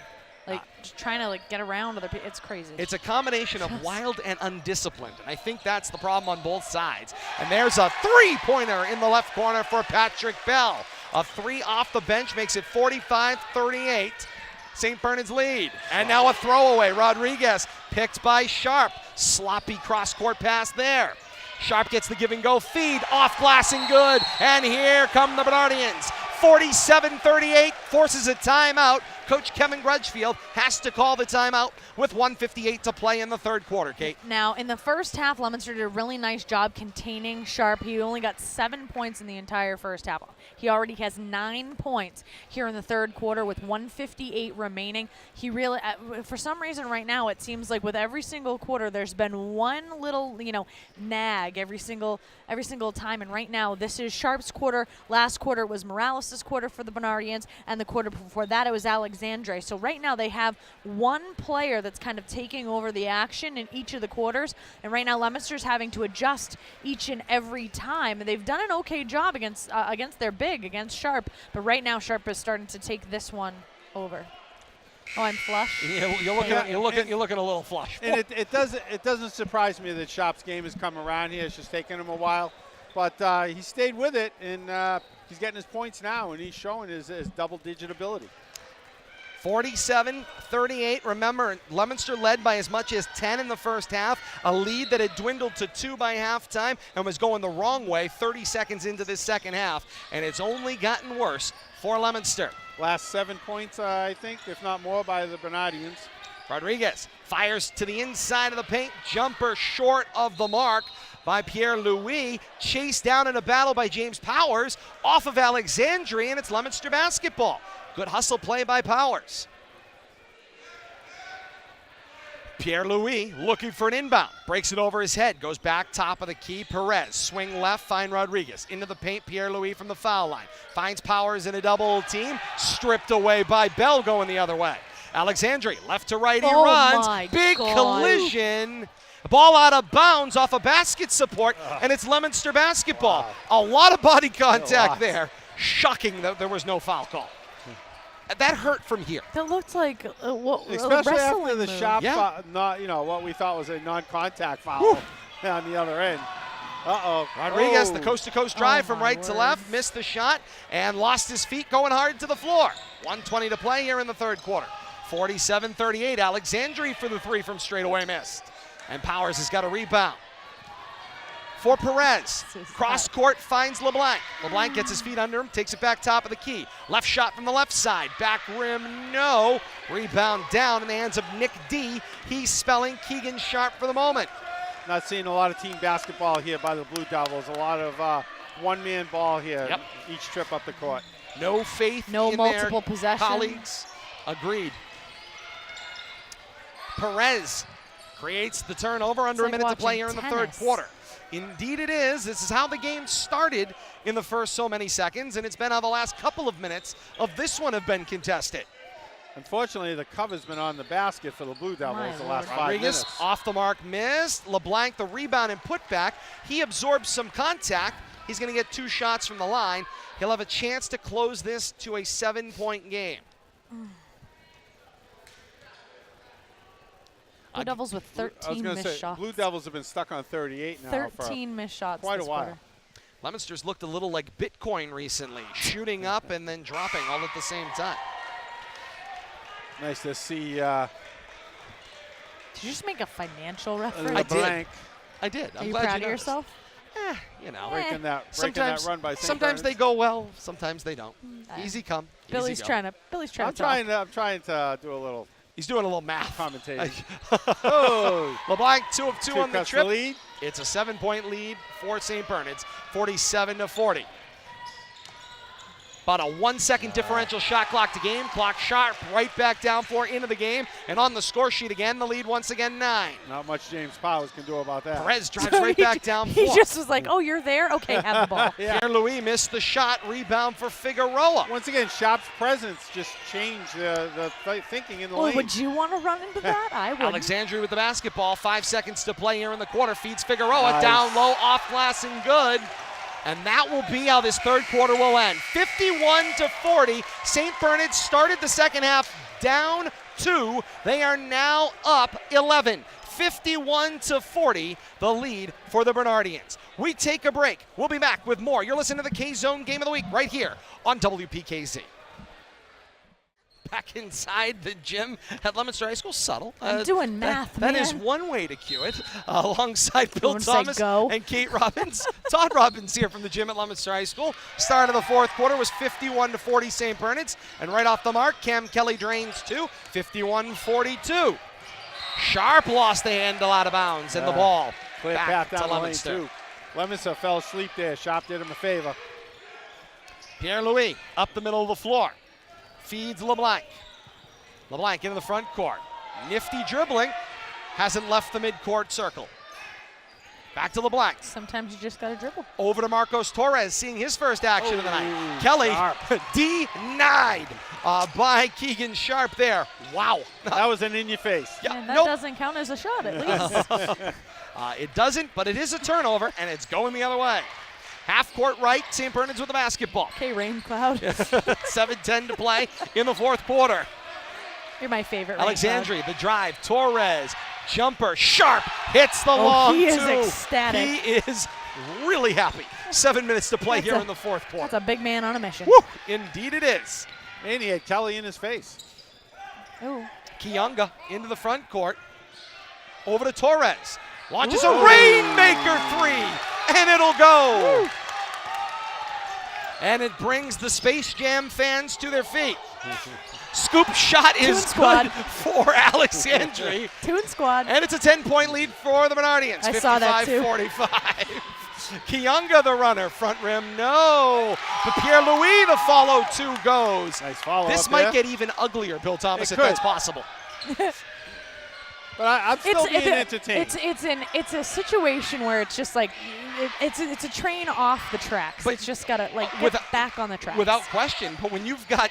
Like, just trying to get around other people. It's crazy. It's a combination of wild and undisciplined. And I think that's the problem on both sides. And there's a 3-pointer in the left corner for Patrick Bell. A 3 off the bench makes it 45-38. St. Bernard's lead. And now a throwaway. Rodriguez picked by Sharp. Sloppy cross-court pass there. Sharp gets the give-and-go feed. Off glass and good. And here come the Bernardians. 47-38, forces a timeout. Coach Kevin Grudgefield has to call the timeout with 1:58 to play in the third quarter, Kate. Now, in the first half, Leominster did a really nice job containing Sharp. He only got 7 points in the entire first half. He already has 9 points here in the third quarter with 1:58 remaining. He really, for some reason right now, it seems like with every single quarter, there's been one little, nag every single time. And right now, this is Sharp's quarter. Last quarter it was Morales' quarter for the Bernardians, and the quarter before that it was Alexandre. So right now they have one player that's kind of taking over the action in each of the quarters, and right now Leominster's having to adjust each and every time. And they've done an okay job against their big, against Sharp, but right now Sharp is starting to take this one over. Oh, I'm flush. Yeah, you're looking a little flush. And it doesn't surprise me that Sharp's game has come around here. It's just taken him a while, but he stayed with it, and he's getting his points now, and he's showing his double-digit ability. 47-38. Remember, Leominster led by as much as 10 in the first half, a lead that had dwindled to 2 by halftime and was going the wrong way 30 seconds into this second half, and it's only gotten worse for Leominster. Last 7 points, I think, if not more, by the Bernardians. Rodriguez fires to the inside of the paint. Jumper short of the mark by Pierre-Louis. Chased down in a battle by James Powers off of Alexandre, and it's Leominster basketball. Good hustle play by Powers. Pierre-Louis looking for an inbound. Breaks it over his head. Goes back top of the key. Perez. Swing left. Find Rodriguez. Into the paint. Pierre-Louis from the foul line. Finds Powers in a double team. Stripped away by Bell going the other way. Alexandre left to right. He runs. Big collision. Ball out of bounds off a basket support, and it's Leominster basketball. Wow. A lot of body contact there. Shocking that there was no foul call. That hurt from here. That looked like especially after the shot, not what we thought was a non-contact foul on the other end. Rodriguez, the coast-to-coast drive from right to left, missed the shot and lost his feet going hard to the floor. 1:20 to play here in the third quarter. 47-38. Alexandre for the three from straightaway missed, and Powers has got a rebound. For Perez, cross court finds LeBlanc. LeBlanc gets his feet under him, takes it back top of the key. Left shot from the left side, back rim, no. Rebound down in the hands of Nick D. He's spelling Keegan Sharp for the moment. Not seeing a lot of team basketball here by the Blue Devils. A lot of one-man ball here, each trip up the court. No faith no in multiple their possessions. Colleagues. Agreed. Perez creates the turnover under a minute to play here in the third quarter. Indeed it is. This is how the game started in the first so many seconds, and it's been how the last couple of minutes of this one have been contested. Unfortunately, the cover's been on the basket for the Blue Devils the last 5 minutes. Off the mark, missed. LeBlanc, the rebound and putback. He absorbs some contact. He's going to get 2 shots from the line. He'll have a chance to close this to a 7-point game. Blue Devils with 13 missed shots. Blue Devils have been stuck on 38 now 13 missed shots quite this a while. quarter. Leominster's looked a little like Bitcoin recently, shooting up and then dropping all at the same time. Nice to see. Did you just make a financial reference? I did. Are you proud of yourself? Breaking that run by St. Sometimes they go well, sometimes they don't. Easy come. Billy's trying to. I'm trying to do a little. He's doing a little math. Commentating. LeBlanc 2 of 2 on the trip. Lead. It's a 7-point lead for St. Bernard's, 47-40. About a 1-second differential shot clock to game. Clock Sharp right back down for into the game. And on the score sheet again, the lead once again 9. Not much James Powers can do about that. Perez drives right back down 4. He just was like, oh, you're there? Okay, have the ball. Pierre-Louis missed the shot. Rebound for Figueroa. Once again, Sharp's presence just changed the thinking in the lane. Would you want to run into that? I would. Alexandre with the basketball. 5 seconds to play here in the quarter. Feeds Figueroa down low, off glass and good. And that will be how this third quarter will end. 51-40. St. Bernard started the second half down 2. They are now up 11. 51-40, the lead for the Bernardians. We take a break. We'll be back with more. You're listening to the K-Zone Game of the Week right here on WPKZ. back inside the gym at Leominster High School. Subtle. I'm doing math, That man. is one way to cue it. Alongside Bill wanna say Thomas go? and Kate Robbins. Todd Robbins here from the gym at Leominster High School. Start of the fourth quarter was 51-40 St. Bernard's. And right off the mark, Cam Kelly drains 2, 51-42. Sharp lost the handle out of bounds, and the ball Clear back path to down the lane, Leominster. too. Leominster fell asleep there. Sharp did him a favor. Pierre-Louis up the middle of the floor. Feeds LeBlanc. LeBlanc into the front court. Nifty dribbling. Hasn't left the midcourt circle. Back to LeBlanc. Sometimes you just got to dribble. Over to Marcos Torres, seeing his first action of the night. Oh, Kelly Sharp. denied by Keegan Sharp there. Wow. That was an in-your-face. Yeah, And that nope. doesn't count as a shot, at least. It doesn't, but it is a turnover, and it's going the other way. Half court right, St. Bernard's with the basketball. Okay, Rain Cloud. 7:10 to play in the fourth quarter. You're my favorite. Alexandria, the drive, Torres, jumper, Sharp hits the long he is two. ecstatic. He is really happy. 7 minutes to play That's here a- in the fourth quarter. That's a big man on a mission. Woo! Indeed it is. And he had Kelly in his face. Ooh. Kiyunga into the front court. Over to Torres. Launches a rainmaker three, and it'll go. Woo. And it brings the Space Jam fans to their feet. Scoop shot is Squad. good for Alexandria. Toon Squad. And it's a 10-point lead for the Bernardians. I saw that too. 55-45. Kiyunga the runner, front rim, no. But Pierre-Louis the follow two goes. Nice follow This up might there. get even uglier, Bill Thomas, It if that's could. possible. But I'm still being entertained. It's a situation where it's just like it's a train off the tracks. But it's just gotta get without- back on the tracks. Without question, but when you've got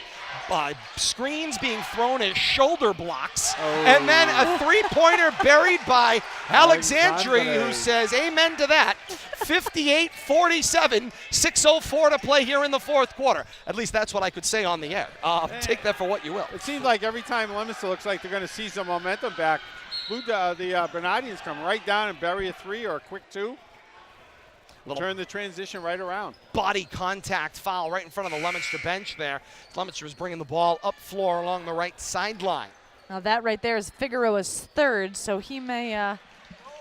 screens being thrown as shoulder blocks, and then a three-pointer buried by Alexandria, who says amen to that. 58-47, 6:04 to play here in the fourth quarter. At least that's what I could say on the air. Take that for what you will. It seems like every time Leominster looks like they're going to see some momentum back, the Bernardians come right down and bury a three or a quick two. Turn the transition right around. Body contact foul right in front of the Leominster bench there. Leominster is bringing the ball up floor along the right sideline. Now that right there is Figueroa's third, so he may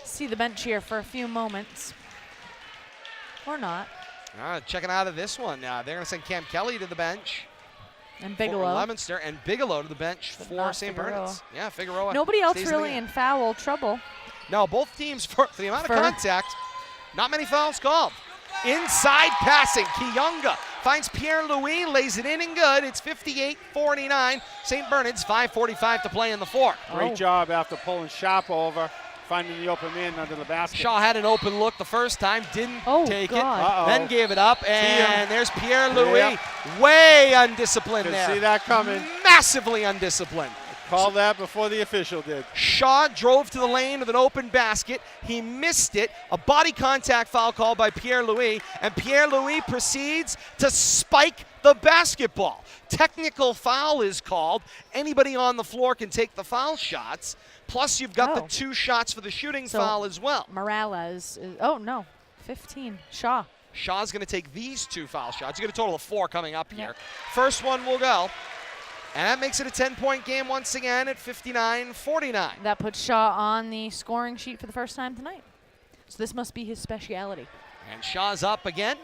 see the bench here for a few moments. Or not. Checking out of this one. They're going to send Cam Kelly to the bench. And For Bigelow. Leominster, and Bigelow to the bench But for not St. Figueroa. Bernard's. Yeah, Figueroa. Nobody else stays really the in foul trouble. No, both teams, for the amount of For- contact, not many fouls called. Inside passing. Kiyunga finds Pierre-Louis, lays it in and good. It's 58-49. St. Bernard's, 5:45 to play in the fourth. Great job after pulling Sharp over, finding the open man under the basket. Shaw had an open look the first time, didn't take God. it, Uh-oh. then gave it up, and there's Pierre-Louis. Yep. Way undisciplined Could there. see that coming. Massively undisciplined. Called that before the official did. Shaw drove to the lane with an open basket. He missed it. A body contact foul called by Pierre-Louis, and Pierre-Louis proceeds to spike the basketball. Technical foul is called. Anybody on the floor can take the foul shots. Plus, you've got the 2 shots for the shooting foul as well. Morales is, oh no, 15. Shaw. Shaw's going to take these 2 foul shots. You get a total of 4 coming up here. First one will go. And that makes it a 10-point game once again at 59-49. That puts Shaw on the scoring sheet for the first time tonight. So this must be his speciality. And Shaw's up again.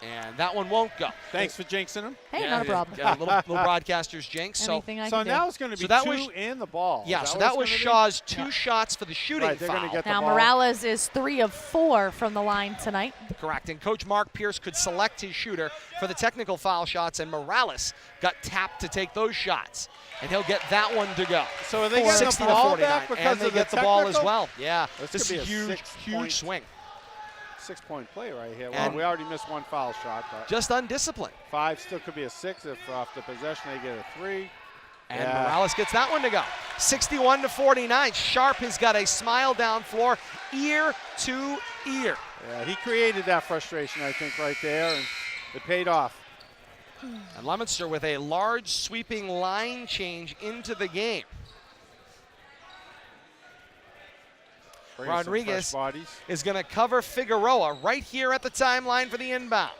And that one won't go. Thanks for jinxing him. Hey, not a problem. Yeah, little broadcaster's jinx. Anything I So can do. now it's going to be So that 2 was- and the ball. Yeah, Is so what that it's was gonna be? Shaw's 2 shots for the shooting Right, they're foul. gonna get the Now ball. Morales is 3 of 4 from the line tonight. Correct. And Coach Mark Pierce could select his shooter for the technical foul shots, and Morales got tapped to take those shots. And he'll get that one to go. So are they getting the 60 to ball 49. back because and they of the get the ball as technical? well. Yeah, This this could is be a huge, 6-point huge swing. 6-point play right here. Well, And- we already missed 1 foul shot, but Just undisciplined. 5 still could be a 6 if off the possession they get a 3. And Yeah. Morales gets that one to go. 61-49. Sharp has got a smile down floor, ear to ear. Yeah, he created that frustration, I think, right there, and it paid off. And Leominster with a large sweeping line change into the game. Bringing some Rodriguez fresh bodies. is going to cover Figueroa right here at the timeline for the inbound.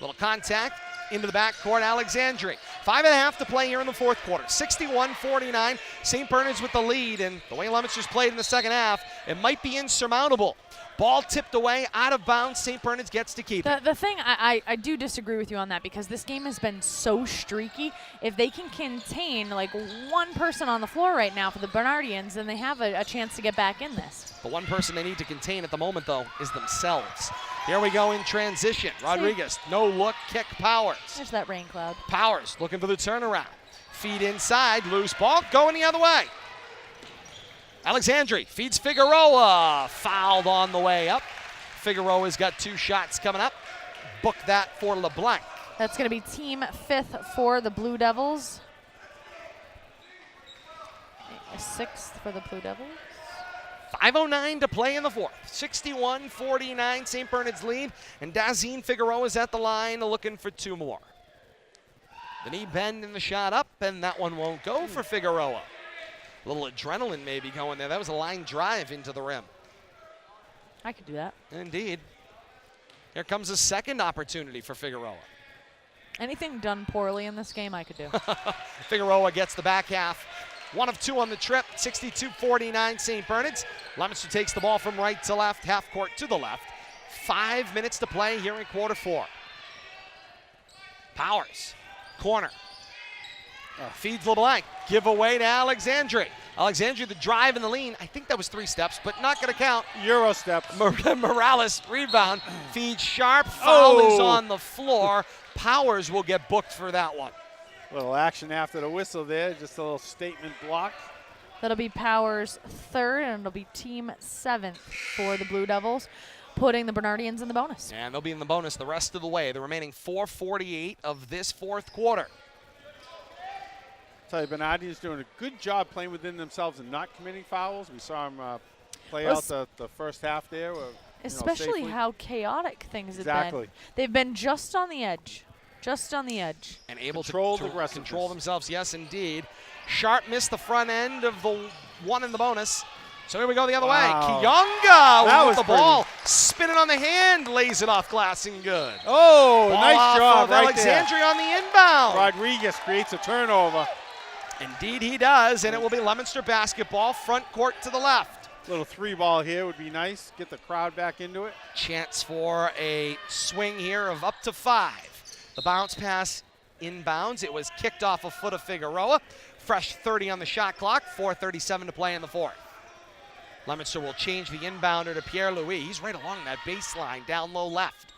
Little contact into the backcourt, Alexandria. 5.5 to play here in the fourth quarter. 61-49. St. Bernard's with the lead, and the way Leominster's played in the second half, it might be insurmountable. Ball tipped away, out of bounds. St. Bernard's gets to keep it. The thing, I do disagree with you on that because this game has been so streaky. If they can contain like one person on the floor right now for the Bernardians, then they have a chance to get back in this. The one person they need to contain at the moment, though, is themselves. Here we go in transition. Rodriguez, no look, kick Powers. There's that rain cloud. Powers looking for the turnaround. Feed inside, loose ball, going the other way. Alexandri feeds Figueroa, fouled on the way up. Figueroa's got 2 shots coming up. Book that for LeBlanc. That's going to be team 5th for the Blue Devils. A 6th for the Blue Devils. 5:09 to play in the fourth. 61-49, St. Bernard's lead, and Dazine Figueroa is at the line looking for 2 more. The knee bend and the shot up, and that one won't go for Figueroa. A little adrenaline maybe going there. That was a line drive into the rim. I could do that. Indeed. Here comes a second opportunity for Figueroa. Anything done poorly in this game, I could do. Figueroa gets the back half. 1 of 2 on the trip. 62-49 St. Bernard's. Leominster takes the ball from right to left, half court to the left. 5 minutes to play here in quarter 4. Powers, corner. Feeds LeBlanc. Give away to Alexandri. Alexandri, the drive and the lean. I think that was 3 steps, but not going to count. Euro steps. Morales, rebound. Feeds Sharp. Foul is on the floor. Powers will get booked for that one. Little action after the whistle there. Just a little statement block. That'll be Powers' 3rd, and it'll be team 7th for the Blue Devils, putting the Bernardians in the bonus. And they'll be in the bonus the rest of the way. The remaining 4:48 of this fourth quarter. Tell you, Bernardi's doing a good job playing within themselves and not committing fouls. We saw him play out the first half there. Especially how chaotic things have Exactly. been. They've been just on the edge. Just on the edge. And able to control themselves, yes, indeed. Sharp missed the front end of the one in the bonus. So here we go the other way. Kiyonga with the ball. Spinning on the hand, lays it off glass and good. Oh, ball nice job right Alexandria there. on the inbound. Rodriguez creates a turnover. Indeed he does, and it will be Leominster basketball, front court to the left. Little 3-ball here would be nice. Get the crowd back into it. Chance for a swing here of up to 5. The bounce pass inbounds. It was kicked off a foot of Figueroa. Fresh 30 on the shot clock. 4:37 to play in the fourth. Leominster will change the inbounder to Pierre-Louis. He's right along that baseline, down low left.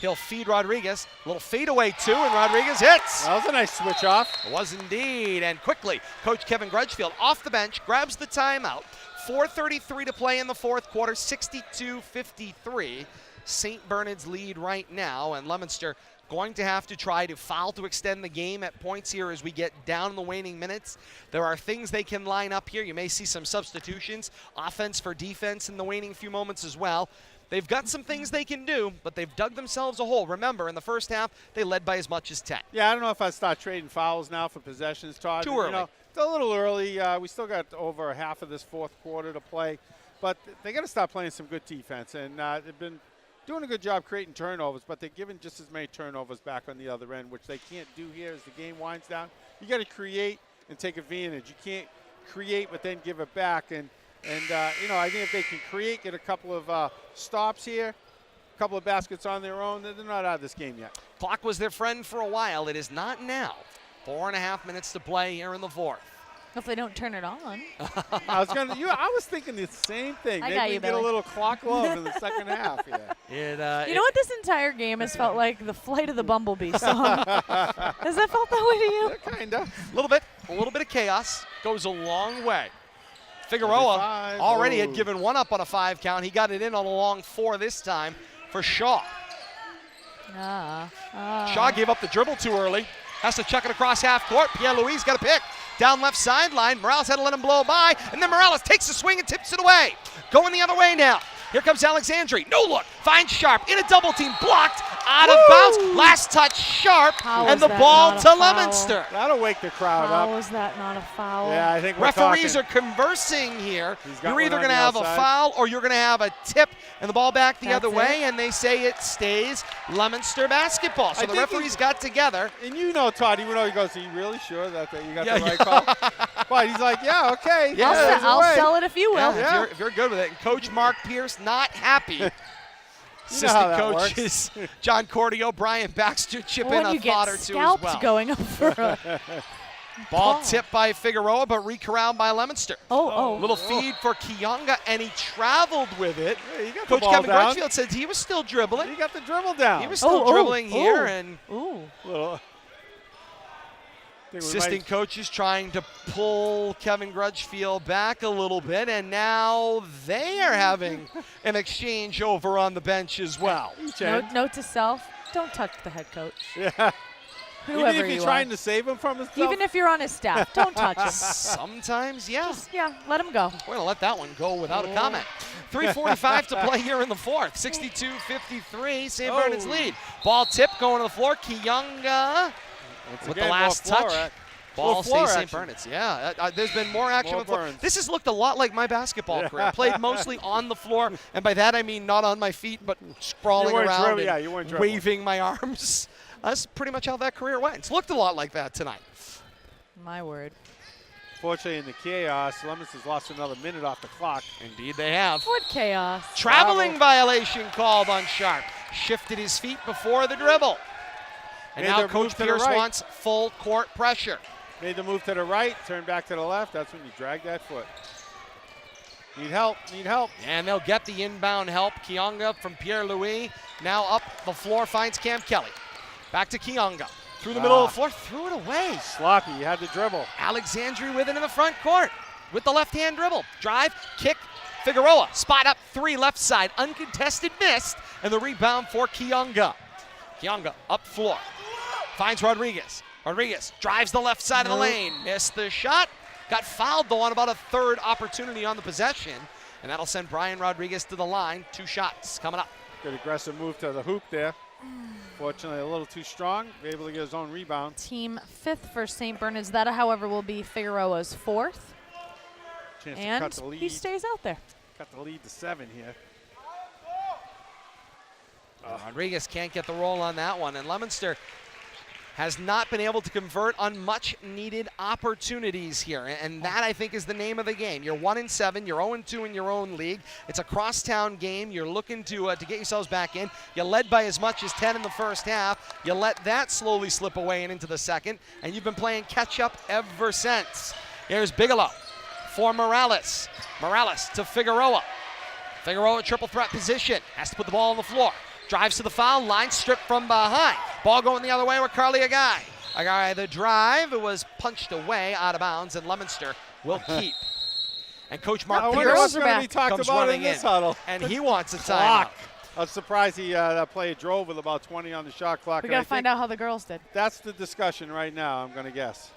He'll feed Rodriguez. A little fadeaway too, and Rodriguez hits. That was a nice switch off. It was indeed. And quickly, Coach Kevin Grudgefield off the bench, grabs the timeout. 4:33 to play in the fourth quarter, 62-53. St. Bernard's lead right now, and Leominster going to have to try to foul to extend the game at points here as we get down in the waning minutes. There are things they can line up here. You may see some substitutions, offense for defense in the waning few moments as well. They've got some things they can do, but they've dug themselves a hole. Remember, in the first half, they led by as much as 10. Yeah, I don't know if I'd start trading fouls now for possessions, Todd. Too early. You know, it's a little early. We still got over half of this fourth quarter to play. But they got to start playing some good defense. And they've been doing a good job creating turnovers, but they're giving just as many turnovers back on the other end, which they can't do here as the game winds down. You got to create and take advantage. You can't create but then give it back. And you know, I think if they can create, get a couple of stops here, a couple of baskets on their own, they're not out of this game yet. Clock was their friend for a while. It is not now. 4.5 minutes to play here in the fourth. If they don't turn it on. I was thinking the same thing. Maybe we get a little clock love in the second half. Yeah. You know what this entire game has felt like? The Flight of the Bumblebee song. Has that felt that way to you? Yeah, kind of. A little bit of chaos goes a long way. Figueroa already had given one up on a 5 count. He got it in on a long 4 this time for Shaw. Shaw gave up the dribble too early. Has to chuck it across half court. Pierre-Louis got a pick. Down left sideline. Morales had to let him blow by. And then Morales takes the swing and tips it away. Going the other way now. Here comes Alexandri. No look. Finds Sharp in a double team. Blocked out of bounds. Last touch sharp, How and is the that ball not a to foul? Leominster. That'll wake the crowd How up. is that not a foul? Yeah, I think we're Referees talking. are conversing here. He's got You're either one on going to the have a outside. foul or you're going to have a tip and the ball back the That's other way, it. and they say it stays Leominster basketball. So I the think referees got together. And you know, Todd, even though he goes, are you really sure that you got the right call? But he's like, yeah, okay. Yeah, there's a I'll way. sell it if you will. Yeah, if you're good with it. And Coach Mark Pierce not happy. how Assistant that coaches John Cordio, Brian Baxter chip When in you a get thought or two as scalped well. going up for a Ball call. tipped by Figueroa, but recorralled by Leominster. Oh. Little feed for Kionga, and he traveled with it. Yeah, you got the Coach ball Kevin down. Crutchfield said he was still dribbling. He got the dribble down. He was still dribbling here, and Ooh. Little. assistant coaches trying to pull Kevin Grudgefield back a little bit, and now they are having an exchange over on the bench as well. Note to self: don't touch the head coach. Yeah. Whoever Even if you're you trying are. to save him from himself. Even if you're on his staff, don't touch him. Sometimes, yeah. Just, let him go. We're going to let that one go without a comment. 3:45 to play here in the fourth. 62-53, St. Bernard's lead. Ball tip going to the floor. Kionga with the last touch. Ball stays St. Bernard's. Yeah, there's been more action on the floor. This has looked a lot like my basketball career. Played mostly on the floor, and by that I mean not on my feet, but sprawling around and waving my arms. That's pretty much how that career went. It's looked a lot like that tonight. My word. Fortunately, in the chaos, Leominster's lost another minute off the clock. Indeed they have. What chaos. Traveling violation called on Sharp. Shifted his feet before the dribble. And now Coach Pierce wants full court pressure. Made the move to the right, turned back to the left. That's when you drag that foot. Need help, need help. And they'll get the inbound help. Kionga from Pierre-Louis. Now up the floor, finds Cam Kelly. Back to Kionga. Through the middle of the floor, threw it away. Sloppy, you had the dribble. Alexandri with it in the front court. With the left-hand dribble. Drive, kick, Figueroa. Spot up three left side. Uncontested missed. And the rebound for Kionga. Kionga up floor. Finds Rodriguez. Rodriguez drives the left side of the lane. Missed the shot. Got fouled, though, on about a third opportunity on the possession. And that'll send Brian Rodriguez to the line. 2 shots coming up. Good aggressive move to the hoop there. Fortunately, a little too strong. Able to get his own rebound. Team 5th for St. Bernard's. That, however, will be Figueroa's 4th. Chance And to cut the lead. he stays out there. Cut the lead to 7 here. Rodriguez can't get the roll on that one. And Leominster has not been able to convert on much needed opportunities here. And that, I think, is the name of the game. You're 1-7, you're 0-2 in your own league. It's a crosstown game. You're looking to get yourselves back in. You led by as much as 10 in the first half. You let that slowly slip away and into the second. And you've been playing catch-up ever since. Here's Bigelow for Morales. Morales to Figueroa. Figueroa triple threat position. Has to put the ball on the floor. Drives to the foul line, stripped from behind. Ball going the other way with Carly Agai. Agai, the drive, it was punched away out of bounds, and Leominster will keep. And Coach Mark Pierce comes running in, and he wants a timeout. I was surprised that player drove with about 20 on the shot clock. We got to find out how the girls did. That's the discussion right now, I'm going to guess.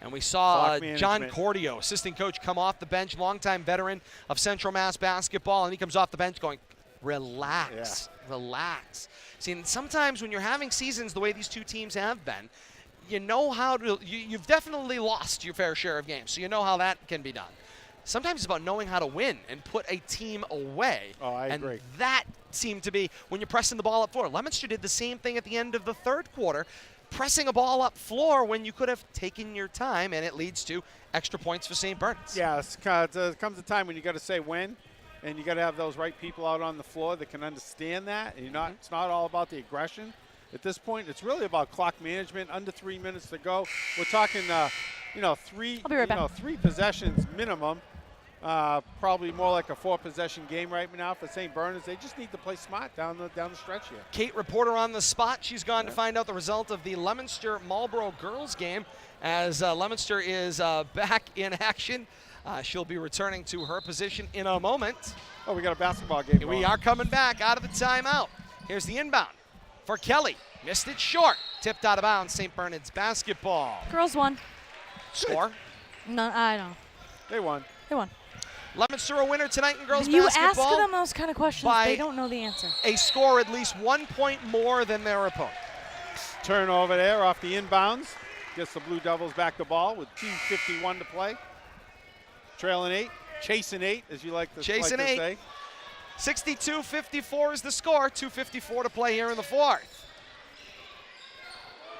And we saw John Cordio, assistant coach, come off the bench, longtime veteran of Central Mass basketball, and he comes off the bench going, relax, relax. See, and sometimes when you're having seasons the way these two teams have been, you know how to, you've definitely lost your fair share of games, so you know how that can be done. Sometimes it's about knowing how to win and put a team away. Oh, I agree. And that seemed to be when you're pressing the ball up floor. Leominster did the same thing at the end of the third quarter, pressing a ball up floor when you could have taken your time, and it leads to extra points for St. Bernard's. Yeah, it comes a time when you got to say when. And you got to have those right people out on the floor that can understand that. And it's not all about the aggression. At this point, it's really about clock management. Under 3 minutes to go. We're talking, three possessions minimum. Probably more like a 4-possession game right now for St. Bernard's. They just need to play smart down the stretch here. Kate, reporter on the spot. She's gone to find out the result of the Leominster-Marlboro girls game as Leominster is back in action. She'll be returning to her position in a moment. Oh, we got a basketball game. We are coming back out of the timeout. Here's the inbound for Kelly. Missed it short. Tipped out of bounds. St. Bernard's basketball. Girls won. Score? No, I don't know. They won. They won. Leominster a winner tonight in girls You basketball. ask them those kind of questions, by they don't know the answer. a score at least 1 point more than their opponent. Turnover there off the inbounds. Gets the Blue Devils back the ball with 2:51 to play. Trailing 8, chasing 8, as you like to say. 62-54 is the score. 2:54 to play here in the fourth.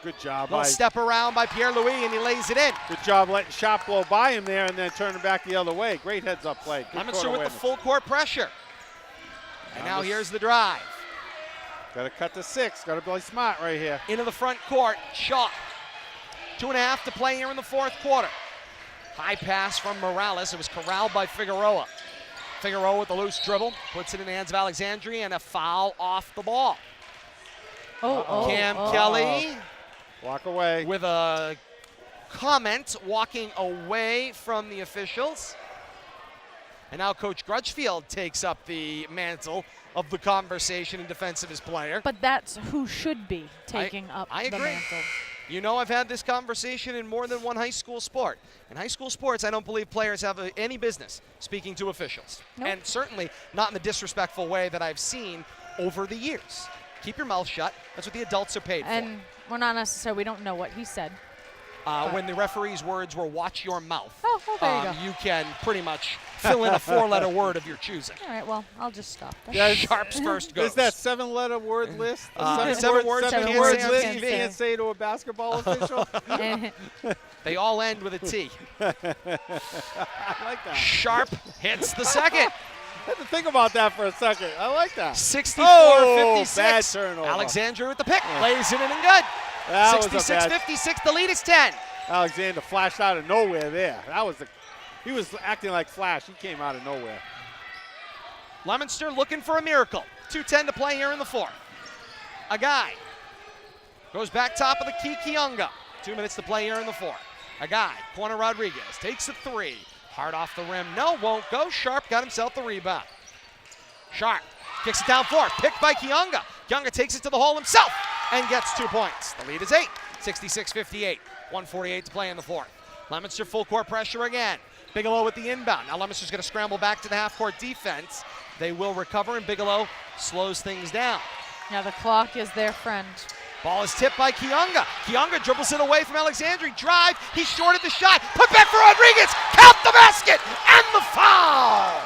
Good job. Little step around by Pierre-Louis, and he lays it in. Good job letting Sharp blow by him there and then turning back the other way. Great heads-up play. Leominster with the full court pressure. And now here's the drive. Got to cut to 6. Got to play smart right here. Into the front court. Shaw. 2.5 to play here in the fourth quarter. High pass from Morales. It was corralled by Figueroa. Figueroa with the loose dribble. Puts it in the hands of Alexandria, and a foul off the ball. Cam Kelly. Walk away. With a comment walking away from the officials. And now Coach Grudgefield takes up the mantle of the conversation in defense of his player. But that's who should be taking up I the agree. mantle. You know, I've had this conversation in more than one high school sport. In high school sports, I don't believe players have any business speaking to officials. Nope. And certainly not in the disrespectful way that I've seen over the years. Keep your mouth shut. That's what the adults are paid And we're not necessarily, we don't know what he said. When the referee's words were "watch your mouth," Oh, well, there you go. you can pretty much fill in a 4-letter word of your choosing. All right, well, I'll just stop. Yeah, Sharp's first goes. Is that 7-letter word list? Seven words seven you can't words say on you list TV. you can't say to a basketball official? They all end with a T. I like that. Sharp hits the second. I had to think about that for a second. I like that. 64-56. Bad turnover. Alexandria with the pick. Lays it in and good. That was a bad. 66-56. The lead is 10. Alexander flashed out of nowhere there. He was acting like Flash. He came out of nowhere. Leominster looking for a miracle. 2:10 to play here in the fourth. A guy goes back top of the key. Kiunga. 2 minutes to play here in the fourth. A guy, corner Rodriguez, takes a 3. Hard off the rim. No, won't go. Sharp got himself the rebound. Sharp kicks it down floor. Picked by Kiunga. Kiunga takes it to the hole himself and gets 2 points. The lead is 8. 66-58. 1:48 to play in the fourth. Leominster full court pressure again. Bigelow with the inbound. Now Leominster's going to scramble back to the half-court defense. They will recover, and Bigelow slows things down. Yeah, the clock is their friend. Ball is tipped by Kiunga. Kiunga dribbles it away from Alexandria. Drive. He shorted the shot. Put back for Rodriguez. Count the basket and the foul.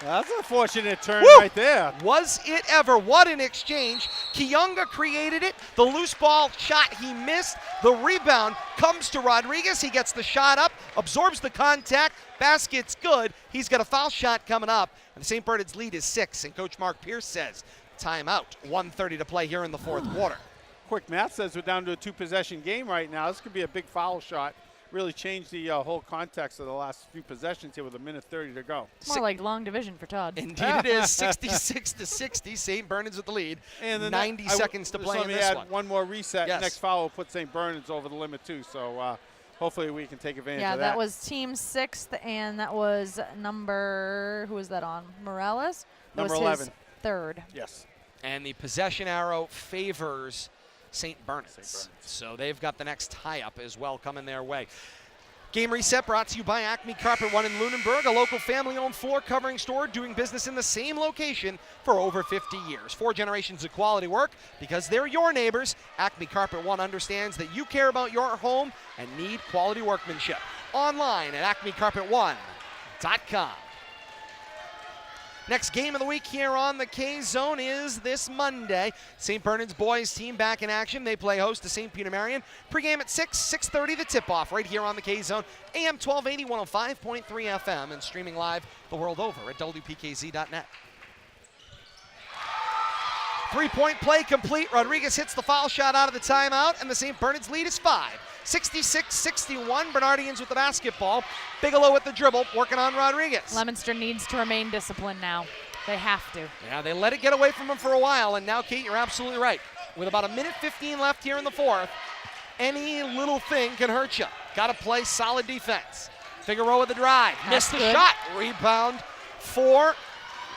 That's an unfortunate turn Woo! right there. Was it ever? What an exchange. Kiunga created it. The loose ball shot he missed. The rebound comes to Rodriguez. He gets the shot up, absorbs the contact. Basket's good. He's got a foul shot coming up. And the St. Bernard's lead is 6. And Coach Mark Pierce says, timeout. 1:30 to play here in the fourth quarter. Quick math says we're down to a 2-possession game right now. This could be a big foul shot. Really changed the whole context of the last few possessions here with 1:30 to go. It's more like long division for Todd. Indeed it is. 66-60. St. Bernard's with the lead. And 90 seconds to play in this add one. one more reset. Yes. Next foul will put St. Bernard's over the limit too. So hopefully we can take advantage Yeah, of that. that was team 6th, and that was who was that on? Morales? That Number was 11. His 3rd. Yes. And the possession arrow favors St. Bernard's. So they've got the next tie-up as well coming their way. Game reset brought to you by Acme Carpet One in Lunenburg, a local family-owned floor covering store doing business in the same location for over 50 years. 4 generations of quality work because they're your neighbors. Acme Carpet One understands that you care about your home and need quality workmanship. Online at acmecarpet1.com. Next game of the week here on the K-Zone is this Monday. St. Bernard's boys team back in action. They play host to St. Peter Marion. Pre-game at 6:30 the tip-off right here on the K-Zone. AM 1280, 105.3 FM, and streaming live the world over at WPKZ.net. 3-point play complete. Rodriguez hits the foul shot out of the timeout, and the St. Bernard's lead is 5. 66-61, Bernardians with the basketball. Bigelow with the dribble, working on Rodriguez. Leominster needs to remain disciplined now. They have to. Yeah, they let it get away from him for a while, and now, Kate, you're absolutely right. With about 1:15 left here in the fourth, any little thing can hurt you. Got to play solid defense. Figueroa with the drive. Missed the shot. Rebound for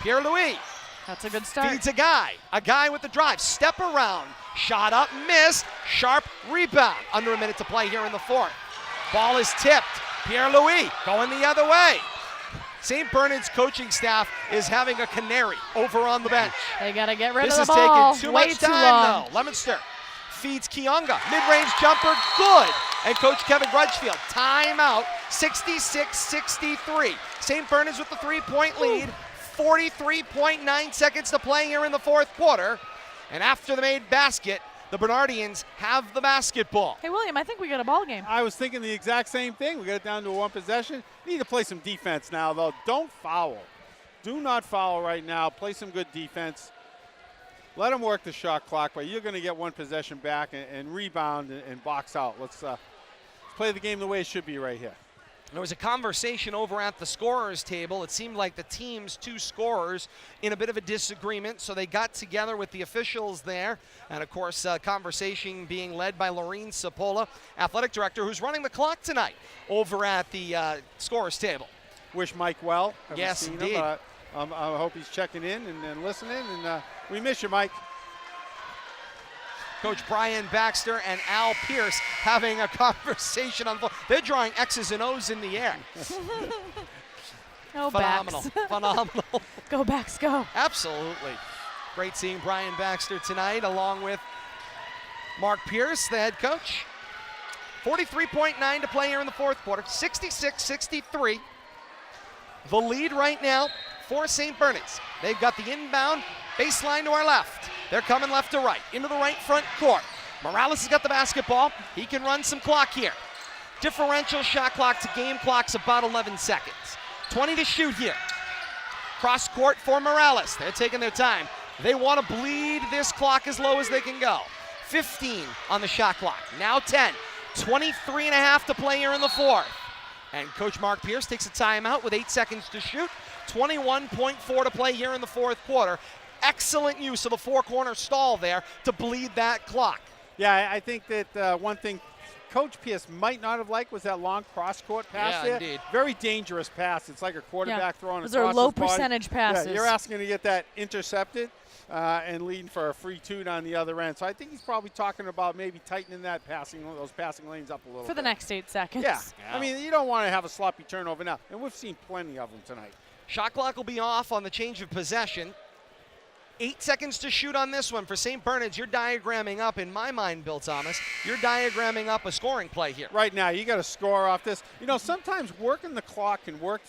Pierre-Louis. That's a good start. Feeds a guy with the drive. Step around. Shot up, missed. Sharp rebound. Under a minute to play here in the fourth. Ball is tipped. Pierre-Louis going the other way. St. Bernard's coaching staff is having a canary over on the bench. They got to get rid This of the is ball. taking too Way much too time, long. though. Leominster feeds Kionga. Mid-range jumper, good. And Coach Kevin Grudgefield, timeout, 66-63. St. Bernard's with the 3-point lead. 43.9 seconds to play here in the fourth quarter. And after the made basket, the Bernardians have the basketball. Hey, William, I think we got a ball game. I was thinking the exact same thing. We got it down to a one possession. Need to play some defense now, though. Don't foul. Do not foul right now. Play some good defense. Let them work the shot clock, but you're going to get one possession back and rebound and box out. Let's play the game the way it should be right here. There was a conversation over at the scorers table. It seemed like the team's two scorers in a bit of a disagreement, so they got together with the officials there. And, of course, conversation being led by Lorene Sapola, athletic director, who's running the clock tonight over at the scorers table. Wish Mike well. Haven't Yes, seen indeed. him. I hope he's checking in and listening, and we miss you, Mike. Coach Brian Baxter and Al Pierce having a conversation on the floor. They're drawing X's and O's in the air. Oh, Phenomenal. Backs. Phenomenal. Go, Backs, go. Absolutely. Great seeing Brian Baxter tonight along with Mark Pierce, the head coach. 43.9 to play here in the fourth quarter. 66-63. The lead right now for St. Bernard's. They've got the inbound baseline to our left. They're coming left to right, into the right front court. Morales has got the basketball. He can run some clock here. Differential shot clock to game clock's about 11 seconds. 20 to shoot here. Cross court for Morales. They're taking their time. They want to bleed this clock as low as they can go. 15 on the shot clock. Now 10. 23 and a half to play here in the fourth. And Coach Mark Pierce takes a timeout with 8 seconds to shoot. 21.4 to play here in the fourth quarter. Excellent use of the four-corner stall there to bleed that clock. Yeah, I think that one thing Coach Pierce might not have liked was that long cross-court pass there. Indeed. Very dangerous pass. It's like a quarterback throwing Those across are low his body. percentage passes. Yeah, you're asking to get that intercepted and leading for a free two on the other end. So I think he's probably talking about maybe tightening those passing lanes up a little bit. For the next 8 seconds. Yeah. Yeah. I mean, you don't want to have a sloppy turnover now. And we've seen plenty of them tonight. Shot clock will be off on the change of possession. 8 seconds to shoot on this one for St. Bernard's. You're diagramming up, in my mind, Bill Thomas, you're diagramming up a scoring play here. Right now, you got to score off this. You know, sometimes working the clock can work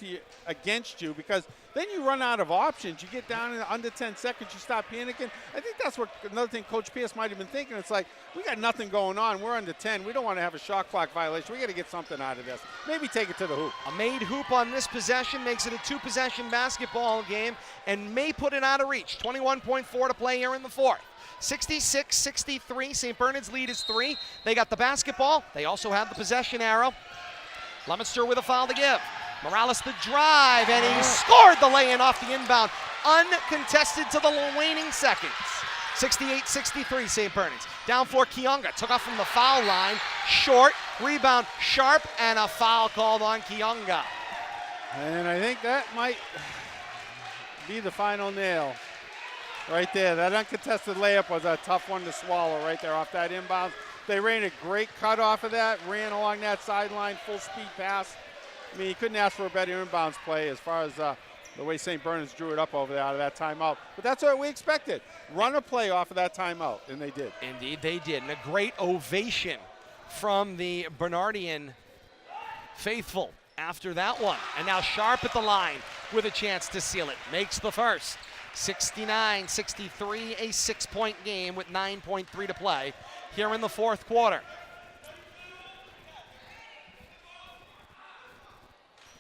against you because then you run out of options. You get down in under 10 seconds, you start panicking. I think that's what another thing Coach Pierce might have been thinking. It's like, we got nothing going on. We're under 10. We don't want to have a shot clock violation. We got to get something out of this. Maybe take it to the hoop. A made hoop on this possession makes it a two-possession basketball game and may put it out of reach. 21.4 to play here in the fourth. 66-63. St. Bernard's lead is 3. They got the basketball. They also have the possession arrow. Leominster with a foul to give. Morales the drive, and he scored the lay-in off the inbound. Uncontested to the waning seconds. 68-63 St. Bernard's. Down floor, Kionga took off from the foul line. Short, rebound, Sharp, and a foul called on Kionga. And I think that might be the final nail right there. That uncontested layup was a tough one to swallow right there off that inbound. They ran a great cut off of that, ran along that sideline, full speed pass. I mean, you couldn't ask for a better inbounds play as far as the way St. Bernard's drew it up over there out of that timeout. But that's what we expected. Run a play off of that timeout, and they did. Indeed, they did. And a great ovation from the Bernardian faithful after that one. And now Sharp at the line with a chance to seal it. Makes the first. 69-63, a 6-point game with 9.3 to play here in the fourth quarter.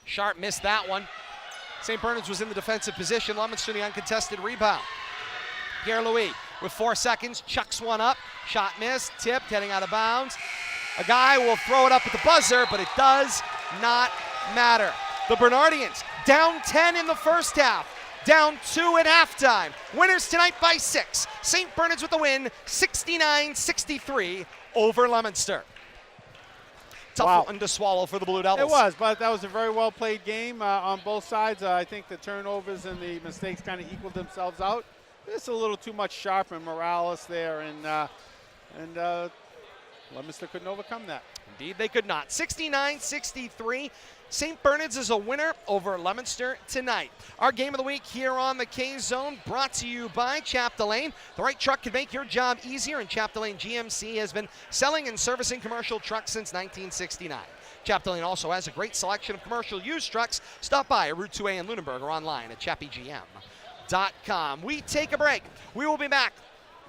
Sharp missed that one. St. Bernard's was in the defensive position. Leominster the uncontested rebound. Pierre-Louis with 4 seconds, chucks one up. Shot missed, tipped, heading out of bounds. A guy will throw it up at the buzzer, but it does not matter. The Bernardians down 10 in the first half. Down 2 at halftime. Winners tonight by 6. St. Bernard's with the win, 69-63 over Leominster. Tough one to swallow for the Blue Devils. It was, but that was a very well played game on both sides. I think the turnovers and the mistakes kind of equaled themselves out. Just a little too much Sharp and Morales there, and Leominster couldn't overcome that. Indeed, they could not. 69-63. St. Bernard's is a winner over Leominster tonight. Our game of the week here on the K-Zone brought to you by Chapdelaine. The right truck can make your job easier, and Chapdelaine GMC has been selling and servicing commercial trucks since 1969. Chapdelaine also has a great selection of commercial used trucks. Stop by Route 2A in Lunenburg or online at chappygm.com. We take a break. We will be back,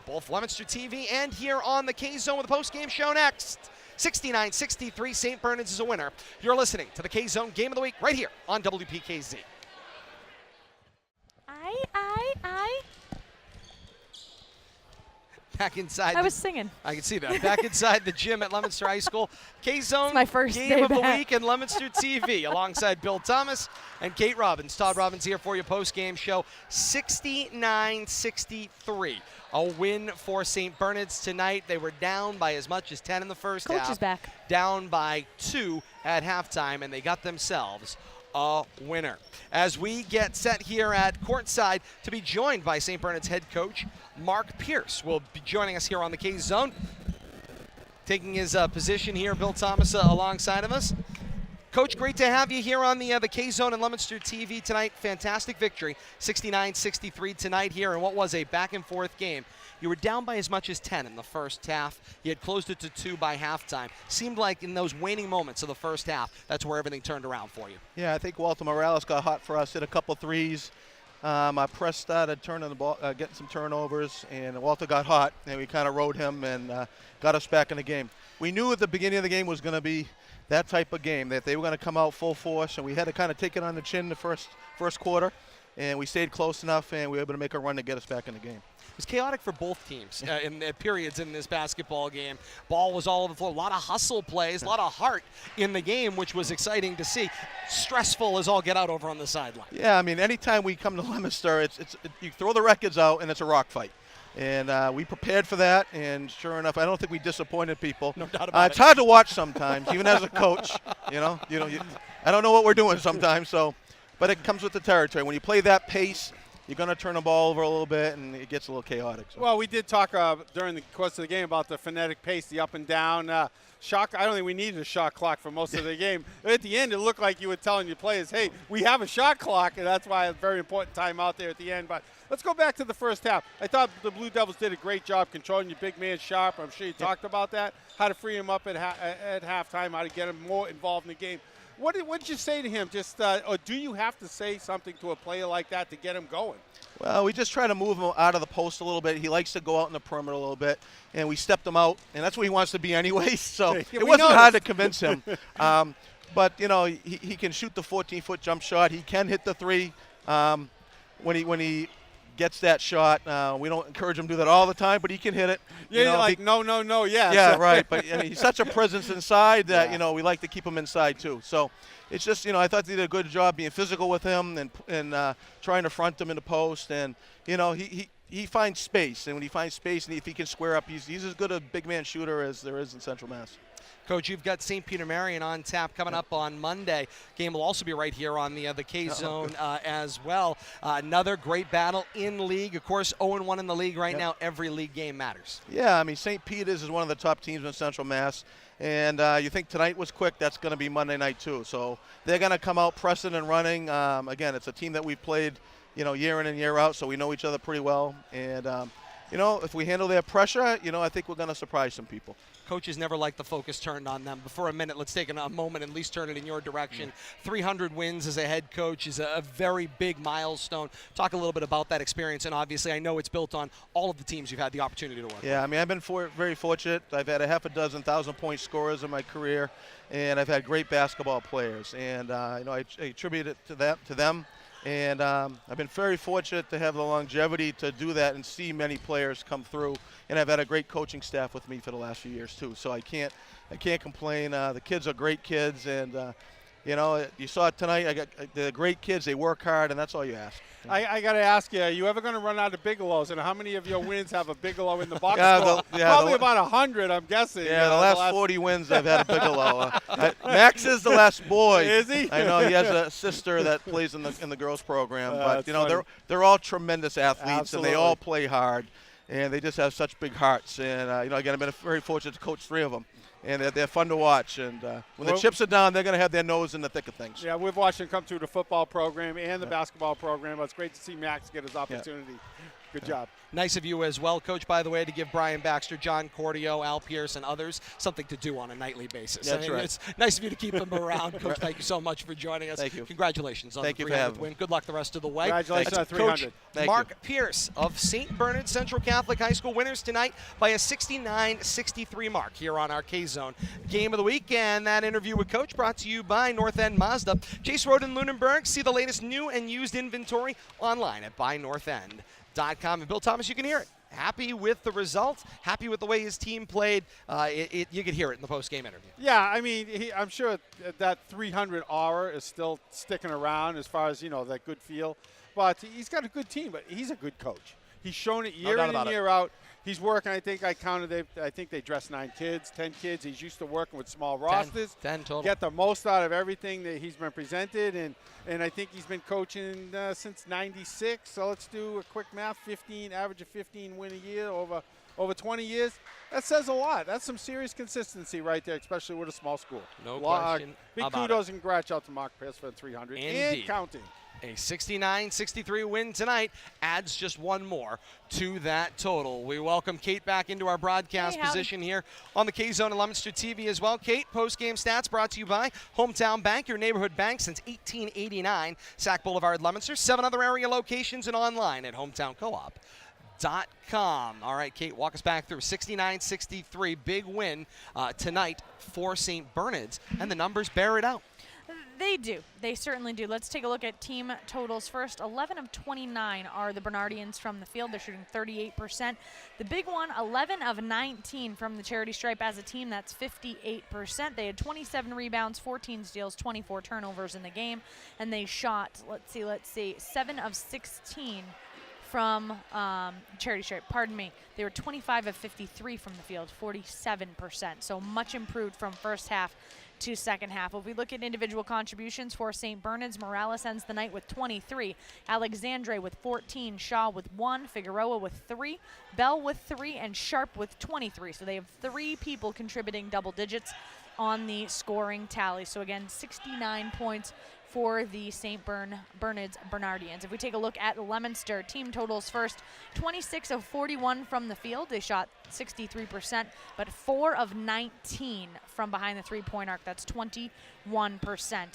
both Leominster TV and here on the K-Zone with the post-game show next. 69-63, St. Bernard's is a winner. You're listening to the K-Zone Game of the Week right here on WPKZ. Back inside. I was singing. I can see that. Back inside the gym at Leominster High School. K-Zone my first Game day of the back. Week and Leominster TV alongside Bill Thomas and Kate Robbins. Todd Robbins here for your post-game show. 69-63. A win for St. Bernard's tonight. They were down by as much as 10 in the first half. Coach is back. Down by 2 at halftime, and they got themselves a winner. As we get set here at courtside to be joined by St. Bernard's head coach Mark Pierce will be joining us here on the K-Zone. Taking his position here, Bill Thomas alongside of us. Coach, great to have you here on the K-Zone and Leominster TV tonight. Fantastic victory, 69-63 tonight here in what was a back-and-forth game. You were down by as much as 10 in the first half. You had closed it to 2 by halftime. Seemed like in those waning moments of the first half, that's where everything turned around for you. Yeah, I think Walter Morales got hot for us, hit a couple threes. Our press started turning the ball, getting some turnovers, and Walter got hot, and we kind of rode him and got us back in the game. We knew at the beginning of the game was going to be that type of game, that they were going to come out full force, and we had to kind of take it on the chin the first quarter, and we stayed close enough, and we were able to make a run to get us back in the game. It was chaotic for both teams in periods in this basketball game. Ball was all over the floor. A lot of hustle plays, a lot of heart in the game, which was exciting to see. Stressful as all get out over on the sideline. Yeah, I mean, anytime we come to Leominster, you throw the records out, and it's a rock fight. And we prepared for that, and sure enough, I don't think we disappointed people. No doubt about it. It's hard to watch sometimes, even as a coach. I don't know what we're doing sometimes. But it comes with the territory. When you play that pace, you're going to turn the ball over a little bit, and it gets a little chaotic. So. Well, we did talk during the course of the game about the frenetic pace, the up and down. Shot. I don't think we needed a shot clock for most of the game. At the end, it looked like you were telling your players, hey, we have a shot clock, and that's why a very important time out there at the end. But let's go back to the first half. I thought the Blue Devils did a great job controlling your big man Sharp. I'm sure you talked about that, how to free him up at halftime, how to get him more involved in the game. What did you say to him? Or do you have to say something to a player like that to get him going? Well, we just try to move him out of the post a little bit. He likes to go out in the perimeter a little bit, and we stepped him out, and that's what he wants to be anyway. So it wasn't hard to convince him. But he can shoot the 14-foot jump shot. He can hit the three when he gets that shot. We don't encourage him to do that all the time, but he can hit it. Yeah, no, yes. Yeah, right. But he's such a presence inside that we like to keep him inside too. So it's just I thought they did a good job being physical with him and trying to front him in the post. And he finds space, and when he finds space and if he can square up, he's as good a big man shooter as there is in Central Mass. Coach, you've got St. Peter Marion on tap coming up on Monday. Game will also be right here on the K-Zone as well. Another great battle in league. Of course, 0-1 in the league right now. Every league game matters. Yeah, I mean, St. Peter's is one of the top teams in Central Mass. And you think tonight was quick, that's going to be Monday night too. So they're going to come out pressing and running. Again, it's a team that we've played, year in and year out, so we know each other pretty well. And, if we handle their pressure, I think we're going to surprise some people. Coaches never like the focus turned on them. But for a minute, let's take a moment and at least turn it in your direction. 300 wins as a head coach is a very big milestone. Talk a little bit about that experience, and obviously I know it's built on all of the teams you've had the opportunity to work with. Yeah, I mean, I've been very fortunate. I've had a half a dozen 1,000-point scorers in my career, and I've had great basketball players. And, I attribute it to them. And I've been very fortunate to have the longevity to do that and see many players come through. And I've had a great coaching staff with me for the last few years too. So I can't complain. The kids are great kids, and you saw it tonight. They're great kids. They work hard, and that's all you ask. I got to ask you, are you ever going to run out of Bigelows? And how many of your wins have a Bigelow in the box score? Probably about 100, I'm guessing. Yeah, the last 40 wins I've had a Bigelow. Max is the last boy. Is he? I know he has a sister that plays in the girls program. But, they're they're all tremendous athletes, Absolutely. and they all play hard. and they just have such big hearts. And again, I've been very fortunate to coach 3 of them, and they're fun to watch. And when the chips are down, they're going to have their nose in the thick of things. Yeah, we've watched them come through the football program and the basketball program. But it's great to see Max get his opportunity. Good job. Nice of you as well, Coach, by the way, to give Brian Baxter, John Cordio, Al Pierce, and others something to do on a nightly basis. That's right. It's nice of you to keep them around. Coach, thank you so much for joining us. Thank you. Congratulations on the 300th win. Good luck the rest of the way. Congratulations on 300. Coach Mark Pierce of St. Bernard Central Catholic High School, winners tonight by a 69-63 mark here on our K-Zone Game of the Week. And that interview with Coach brought to you by North End Mazda. Chase Road in Lunenburg. See the latest new and used inventory online at buynorthend.com. And Bill Thomas, you can hear it. Happy with the result, happy with the way his team played. You could hear it in the post-game interview. Yeah, I mean, I'm sure that 300 aura is still sticking around as far as, that good feel. But he's got a good team, but he's a good coach. He's shown it year in and year out. He's working, I think they dressed 9 kids, 10 kids. He's used to working with small rosters. 10 total. Get the most out of everything that he's been presented. And I think he's been coaching since 96. So let's do a quick math, average of 15 win a year over 20 years. That says a lot. That's some serious consistency right there, especially with a small school. No question Big about kudos and congrats out to Mark Pierce for 300 and counting. A 69-63 win tonight adds just one more to that total. We welcome Kate back into our broadcast position here on the K-Zone and Leominster TV as well. Kate, post-game stats brought to you by Hometown Bank, your neighborhood bank since 1889. Sac Boulevard, Leominster. 7 other area locations and online at hometowncoop.com. All right, Kate, walk us back through 69-63, big win tonight for St. Bernard's, and the numbers bear it out. They do. They certainly do. Let's take a look at team totals first. 11 of 29 are the Bernardians from the field. They're shooting 38%. The big one, 11 of 19 from the charity stripe as a team. That's 58%. They had 27 rebounds, 14 steals, 24 turnovers in the game. And they shot, let's see, 7 of 16 from charity stripe. Pardon me. They were 25 of 53 from the field, 47%. So much improved from first half to second half. If we look at individual contributions for St. Bernard's, Morales ends the night with 23, Alexandre with 14, Shaw with 1, Figueroa with 3, Bell with 3, and Sharp with 23. So they have 3 people contributing double digits on the scoring tally. So again, 69 points for the St. Bernard's Bernardians. If we take a look at Leominster, team totals first, 26 of 41 from the field. They shot 63%, but 4 of 19 from behind the three-point arc. That's 21%.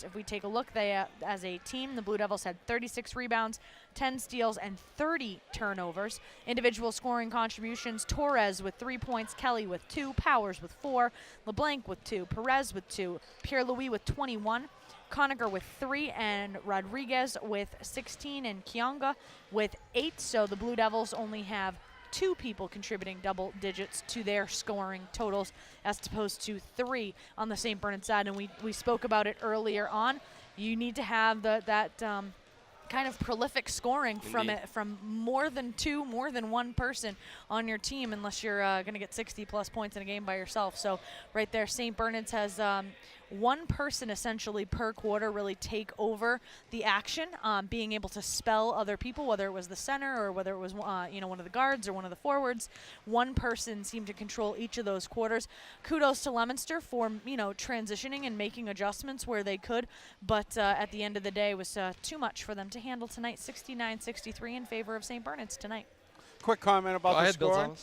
If we take a look, they as a team, the Blue Devils had 36 rebounds, 10 steals, and 30 turnovers. Individual scoring contributions, Torres with 3 points, Kelly with 2, Powers with 4, LeBlanc with 2, Perez with 2, Pierre-Louis with 21, Conacher with 3, and Rodriguez with 16, and Kionga with 8. So the Blue Devils only have 2 people contributing double digits to their scoring totals as opposed to 3 on the St. Bernard side. And we spoke about it earlier on. You need to have that kind of prolific scoring from more than 1 person on your team, unless you're going to get 60-plus points in a game by yourself. So right there, St. Bernard's has 1 person essentially per quarter really take over the action, being able to spell other people, whether it was the center or whether it was one of the guards or one of the forwards. 1 person seemed to control each of those quarters. Kudos to Leominster for transitioning and making adjustments where they could, but at the end of the day, it was too much for them to handle tonight. 69-63 in favor of St. Bernard's tonight. Quick comment about the score.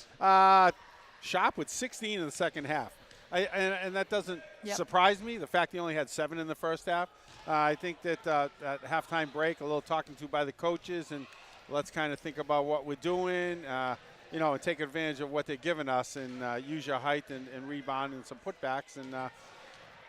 Shop with 16 in the second half. And that doesn't surprise me, the fact he only had 7 in the first half. I think that at halftime break, a little talking to by the coaches, and let's kind of think about what we're doing, and take advantage of what they're giving us, and use your height and rebound and some putbacks. And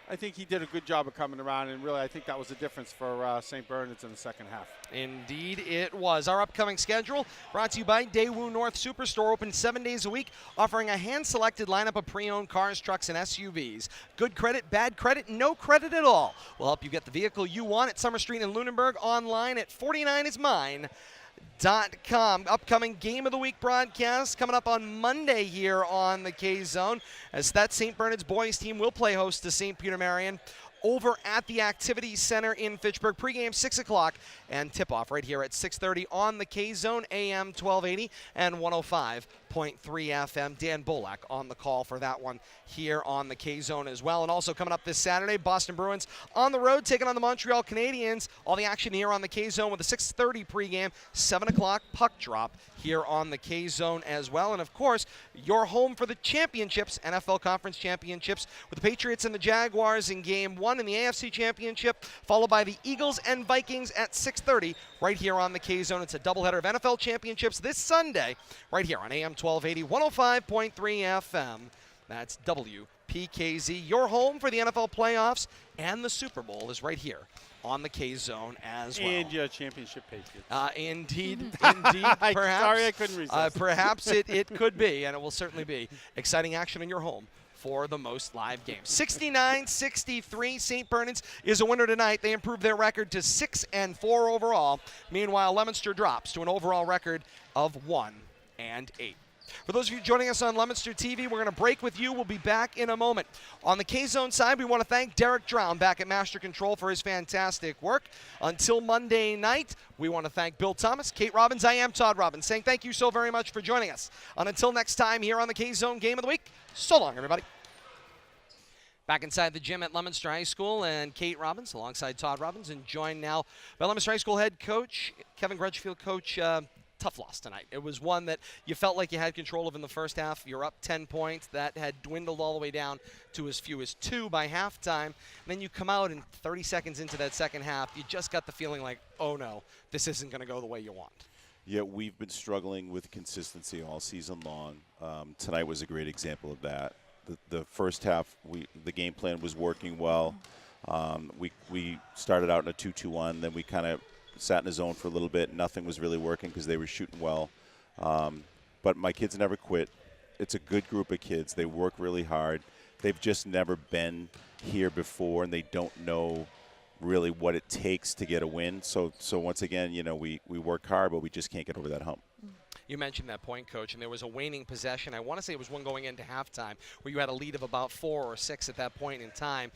I think he did a good job of coming around, and really I think that was the difference for St. Bernard's in the second half. Indeed it was. Our upcoming schedule brought to you by Daewoo North Superstore, open 7 days a week, offering a hand-selected lineup of pre-owned cars, trucks, and SUVs. Good credit, bad credit, no credit at all. We'll help you get the vehicle you want at Summer Street in Lunenburg, online at 49ismine.com. Upcoming Game of the Week broadcast coming up on Monday here on the K-Zone, as that St. Bernard's boys team will play host to St. Peter Marion over at the Activity Center in Fitchburg. Pregame 6 o'clock and tip-off right here at 6:30 on the K-Zone, AM 1280 and 105.3 FM. Dan Bolak on the call for that one here on the K-Zone as well. And also coming up this Saturday, Boston Bruins on the road taking on the Montreal Canadiens. All the action here on the K-Zone with a 6:30 pregame, 7 o'clock puck drop here on the K-Zone as well. And, of course, your home for the championships, NFL Conference Championships, with the Patriots and the Jaguars in Game 1 in the AFC Championship, followed by the Eagles and Vikings at 6:30 right here on the K-Zone. It's a doubleheader of NFL Championships this Sunday right here on AM 1280, 105.3 FM. That's WPKZ. Your home for the NFL playoffs and the Super Bowl is right here on the K-Zone as well. And your championship Patriots. Indeed, indeed, perhaps. Sorry, I couldn't resist. Perhaps it could be, and it will certainly be exciting action in your home for the most live games. 69-63, St. Bernard's is a winner tonight. They improved their record to 6-4 overall. Meanwhile, Leominster drops to an overall record of 1-8. For those of you joining us on Leominster TV, we're going to break with you. We'll be back in a moment. On the K-Zone side, we want to thank Derek Drown back at Master Control for his fantastic work. Until Monday night, we want to thank Bill Thomas, Kate Robbins. I am Todd Robbins, saying thank you so very much for joining us. And until next time here on the K-Zone Game of the Week, so long, everybody. Back inside the gym at Leominster High School, and Kate Robbins alongside Todd Robbins, and joined now by Leominster High School head coach, Kevin Grudgefield. Coach, tough loss tonight. It was one that you felt like you had control of in the first half. You're up 10 points. That had dwindled all the way down to as few as 2 by halftime. And then you come out, and 30 seconds into that second half, you just got the feeling like, oh no, this isn't going to go the way you want. Yeah, we've been struggling with consistency all season long. Tonight was a great example of that. The first half, the game plan was working well. We started out in a 2-2-1, then we kind of sat in the zone for a little bit. Nothing was really working because they were shooting well. But my kids never quit. It's a good group of kids. They work really hard. They've just never been here before, and they don't know really what it takes to get a win. So once again, we work hard, but we just can't get over that hump. You mentioned that point, Coach, and there was a waning possession. I want to say it was one going into halftime where you had a lead of about 4 or 6 at that point in time.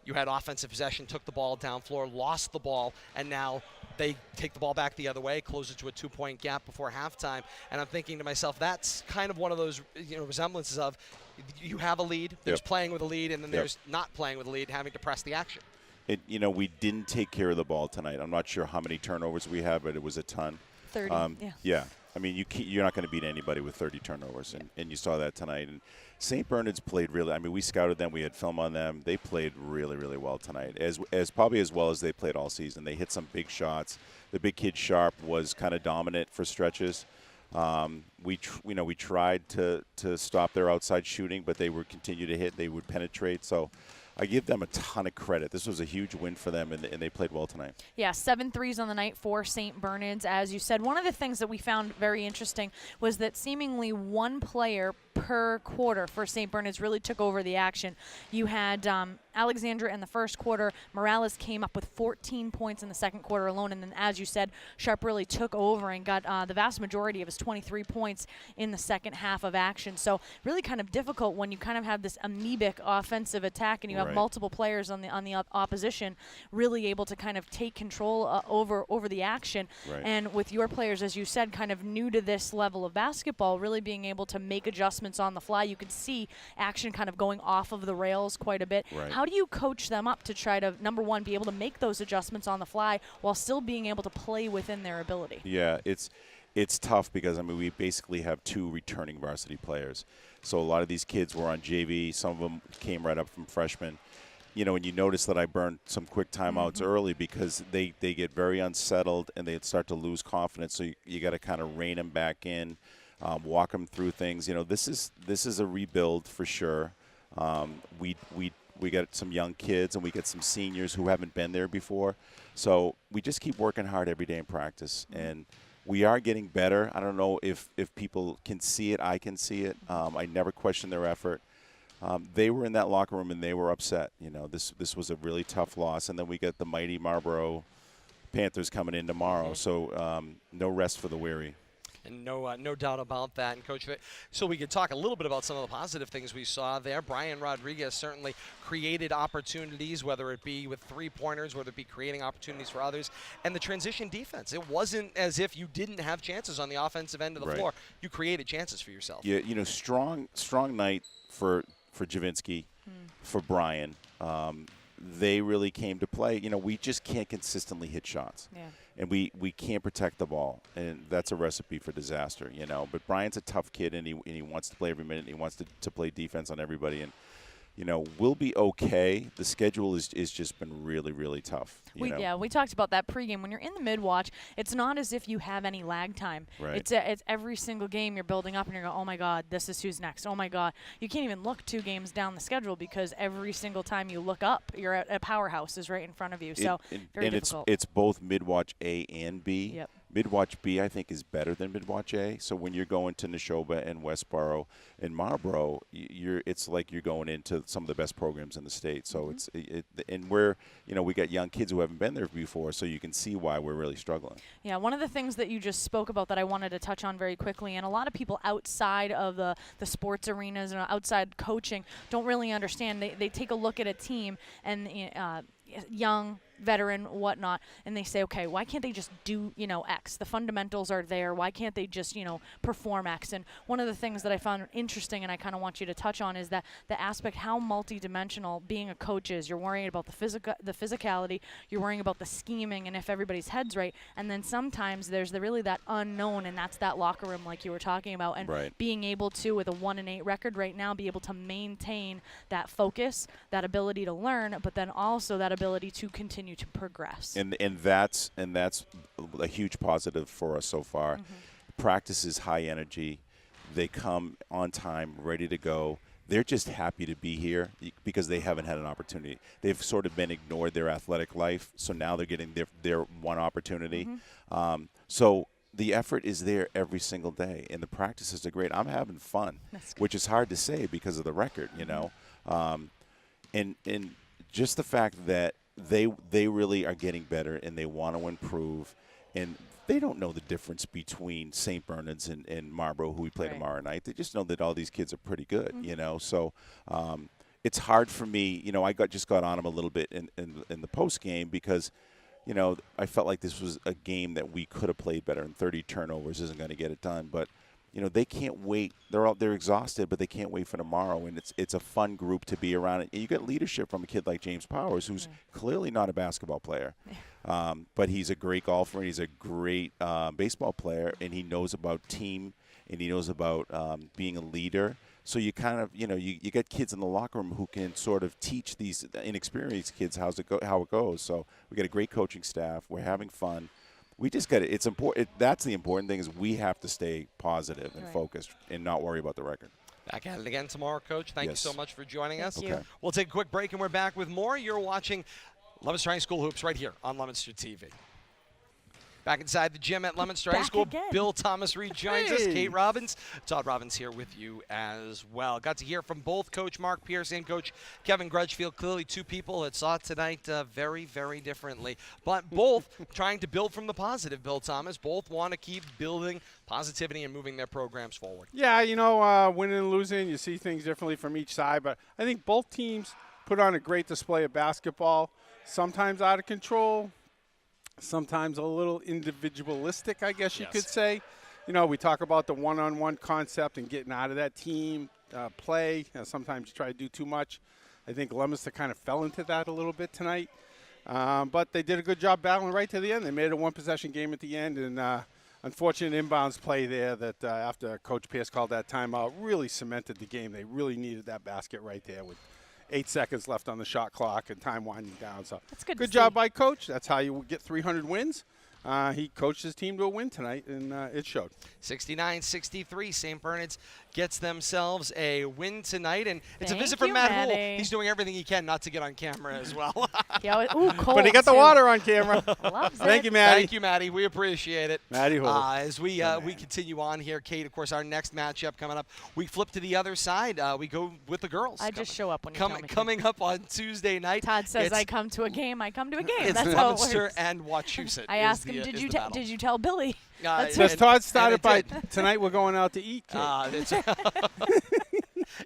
You had offensive possession, took the ball down floor, lost the ball, and now they take the ball back the other way, close it to a 2-point gap before halftime. And I'm thinking to myself, that's kind of one of those resemblances of you have a lead, there's playing with a lead, and then there's not playing with a lead, having to press the action. We didn't take care of the ball tonight. I'm not sure how many turnovers we had, but it was a ton. 30, yeah. I mean, you're not going to beat anybody with 30 turnovers, and you saw that tonight. And St. Bernard's played really. I mean, we scouted them. We had film on them. They played really, really well tonight, as probably as well as they played all season. They hit some big shots. The big kid Sharp was kind of dominant for stretches. We tried to stop their outside shooting, but they would continue to hit. They would penetrate. So I give them a ton of credit. This was a huge win for them, and they played well tonight. Yeah, 7 threes on the night for St. Bernard's. As you said, one of the things that we found very interesting was that seemingly one player per quarter for St. Bernard's really took over the action. You had Alexandra in the first quarter. Morales came up with 14 points in the second quarter alone. And then, as you said, Sharp really took over and got the vast majority of his 23 points in the second half of action. So really kind of difficult when you kind of have this amoebic offensive attack and you have multiple players on the opposition really able to kind of take control over the action. And with your players, as you said, kind of new to this level of basketball, really being able to make adjustments on the fly. You could see action kind of going off of the rails quite a bit. How do you coach them up to try to, number one, be able to make those adjustments on the fly while still being able to play within their ability? Yeah, it's tough because, I mean, we basically have 2 returning varsity players. So a lot of these kids were on JV. Some of them came right up from freshmen. And you notice that I burned some quick timeouts early because they get very unsettled and they start to lose confidence. So you got to kind of rein them back in. Walk them through things. This is a rebuild for sure. We got some young kids and we get some seniors who haven't been there before. So we just keep working hard every day in practice, and we are getting better. I don't know if people can see it. I can see it. I never question their effort. They were in that locker room and they were upset. This was a really tough loss, and then we get the mighty Marlboro Panthers coming in tomorrow. So no rest for the weary. And no doubt about that. And Coach, so we could talk a little bit about some of the positive things we saw there. Brian Rodriguez certainly created opportunities, whether it be with three-pointers, whether it be creating opportunities for others. And the transition defense, it wasn't as if you didn't have chances on the offensive end of the floor. You created chances for yourself. Yeah, you know, strong night for Javinsky, for Brian. They really came to play. You know, we just can't consistently hit shots. Yeah. And we can't protect the ball, and that's a recipe for disaster, you know. But Brian's a tough kid, and he wants to play every minute. And he wants to play defense on everybody, and you know, we'll be okay. The schedule is just been really, really tough. We talked about that pregame. When you're in the mid-watch, it's not as if you have any lag time. Right. It's every single game you're building up, and you're going, oh, my God, this is who's next. Oh, my God. You can't even look 2 games down the schedule because every single time you look up, you're at a powerhouse is right in front of you. So very difficult. It's both mid-watch A and B. Yep. Mid-watch B, I think, is better than mid-watch A. So when you're going to Neshoba and Westboro and Marlboro, it's like you're going into some of the best programs in the state. So and we're, you know, we got young kids who haven't been there before, so you can see why we're really struggling. Yeah, one of the things that you just spoke about that I wanted to touch on very quickly, and a lot of people outside of the sports arenas and outside coaching don't really understand. They take a look at a team and young, veteran, whatnot, and they say, okay, why can't they just do, you know, X? The fundamentals are there. Why can't they just, you know, perform X? And one of the things that I found interesting and I kind of want you to touch on is that the aspect how multidimensional being a coach is. You're worrying about the physicality, you're worrying about the scheming and if everybody's head's right, and then sometimes there's really that unknown, and that's that locker room like you were talking about, and being able to, with a 1-8 record right now, be able to maintain that focus, that ability to learn, but then also that ability to continue to progress. And that's a huge positive for us so far. Practice is high energy. They come on time, ready to go. They're just happy to be here because they haven't had an opportunity. They've sort of been ignored their athletic life, so now they're getting their one opportunity. So the effort is there every single day, and the practices are great. I'm having fun, which is hard to say because of the record, you know. And just the fact that they really are getting better and they want to improve, and they don't know the difference between St. Bernard's and Marlboro, who we play tomorrow night. They just know that all these kids are pretty good, you know. So it's hard for me. You know, I just got on them a little bit in the post game because, you know, I felt like this was a game that we could have played better, and 30 turnovers isn't going to get it done. But you know, they can't wait. They're exhausted, but they can't wait for tomorrow. And it's a fun group to be around. And you get leadership from a kid like James Powers, who's clearly not a basketball player, but he's a great golfer and he's a great baseball player, and he knows about team and he knows about being a leader. So you kind of, you know, you get kids in the locker room who can sort of teach these inexperienced kids how it goes. So we got a great coaching staff. We're having fun. We just got it. It's important. That's the important thing, is we have to stay positive and focused and not worry about the record. Back at it again tomorrow, Coach. Thank you so much for joining us. Thank you. We'll take a quick break, and we're back with more. You're watching Leominster High School Hoops right here on Leominster TV. Back inside the gym at Leominster High School, Bill Thomas rejoins us. Kate Robbins, Todd Robbins here with you as well. Got to hear from both Coach Mark Pierce and Coach Kevin Grudgefield. Clearly two people that saw it tonight very, very differently. But both trying to build from the positive, Bill Thomas. Both want to keep building positivity and moving their programs forward. Yeah, you know, winning and losing, you see things differently from each side. But I think both teams put on a great display of basketball, sometimes out of control, sometimes a little individualistic, I guess you could say. You know, we talk about the one-on-one concept and getting out of that team play. Sometimes you try to do too much. I think Leominster kind of fell into that a little bit tonight. But they did a good job battling right to the end. They made it a one-possession game at the end, and unfortunate inbounds play there that after Coach Pierce called that timeout really cemented the game. They really needed that basket right there with 8 seconds left on the shot clock and time winding down. So that's good. Good job by Coach. That's how you get 300 wins. He coached his team to a win tonight, and it showed. 69-63, St. Bernard's gets themselves a win tonight, and it's a visit from Matt Hoole. He's doing everything he can not to get on camera as well. But he got the water on camera. Thank you, Maddie. Thank you, Maddie. We appreciate it. Maddie Hoole. As we continue on here, Kate, of course, our next matchup coming up, we flip to the other side. We go with the girls. I just show up when you tell me to. Coming up on Tuesday night. Todd says I come to a game. I come to a game. It's That's Leominster and Wachusett. I asked him, did you tell Billy? That's Does right. Todd started by did. tonight? We're going out to eat. It's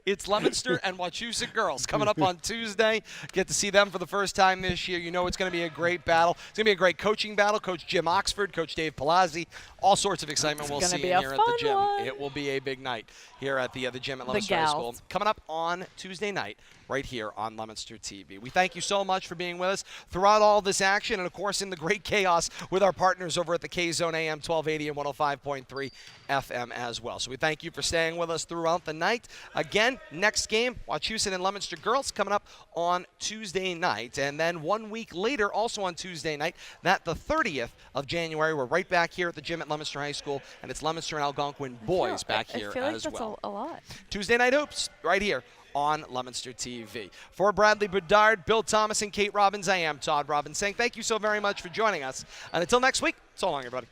It's Leominster and Wachusett girls coming up on Tuesday. Get to see them for the first time this year. You know it's going to be a great battle. It's going to be a great coaching battle. Coach Jim Oxford, Coach Dave Palazzi, all sorts of excitement we'll see in here at the gym. One. It will be a big night here at the gym at Leominster High gals. School. Coming up on Tuesday night right here on Leominster TV. We thank you so much for being with us throughout all this action and, of course, in the great chaos with our partners over at the K-Zone AM 1280 and 105.3 FM as well. So we thank you for staying with us throughout the night. Again, next game, Wachusett and Leominster girls coming up on Tuesday night. And then 1 week later, also on Tuesday night, that the 30th of January, we're right back here at the gym at Leominster High School, and it's Leominster and Algonquin boys back here I feel like as that's well. a lot. Tuesday Night Hoops, right here on Leominster TV. For Bradley Bedard, Bill Thomas, and Kate Robbins, I am Todd Robbins saying thank you so very much for joining us. And until next week, so long, everybody.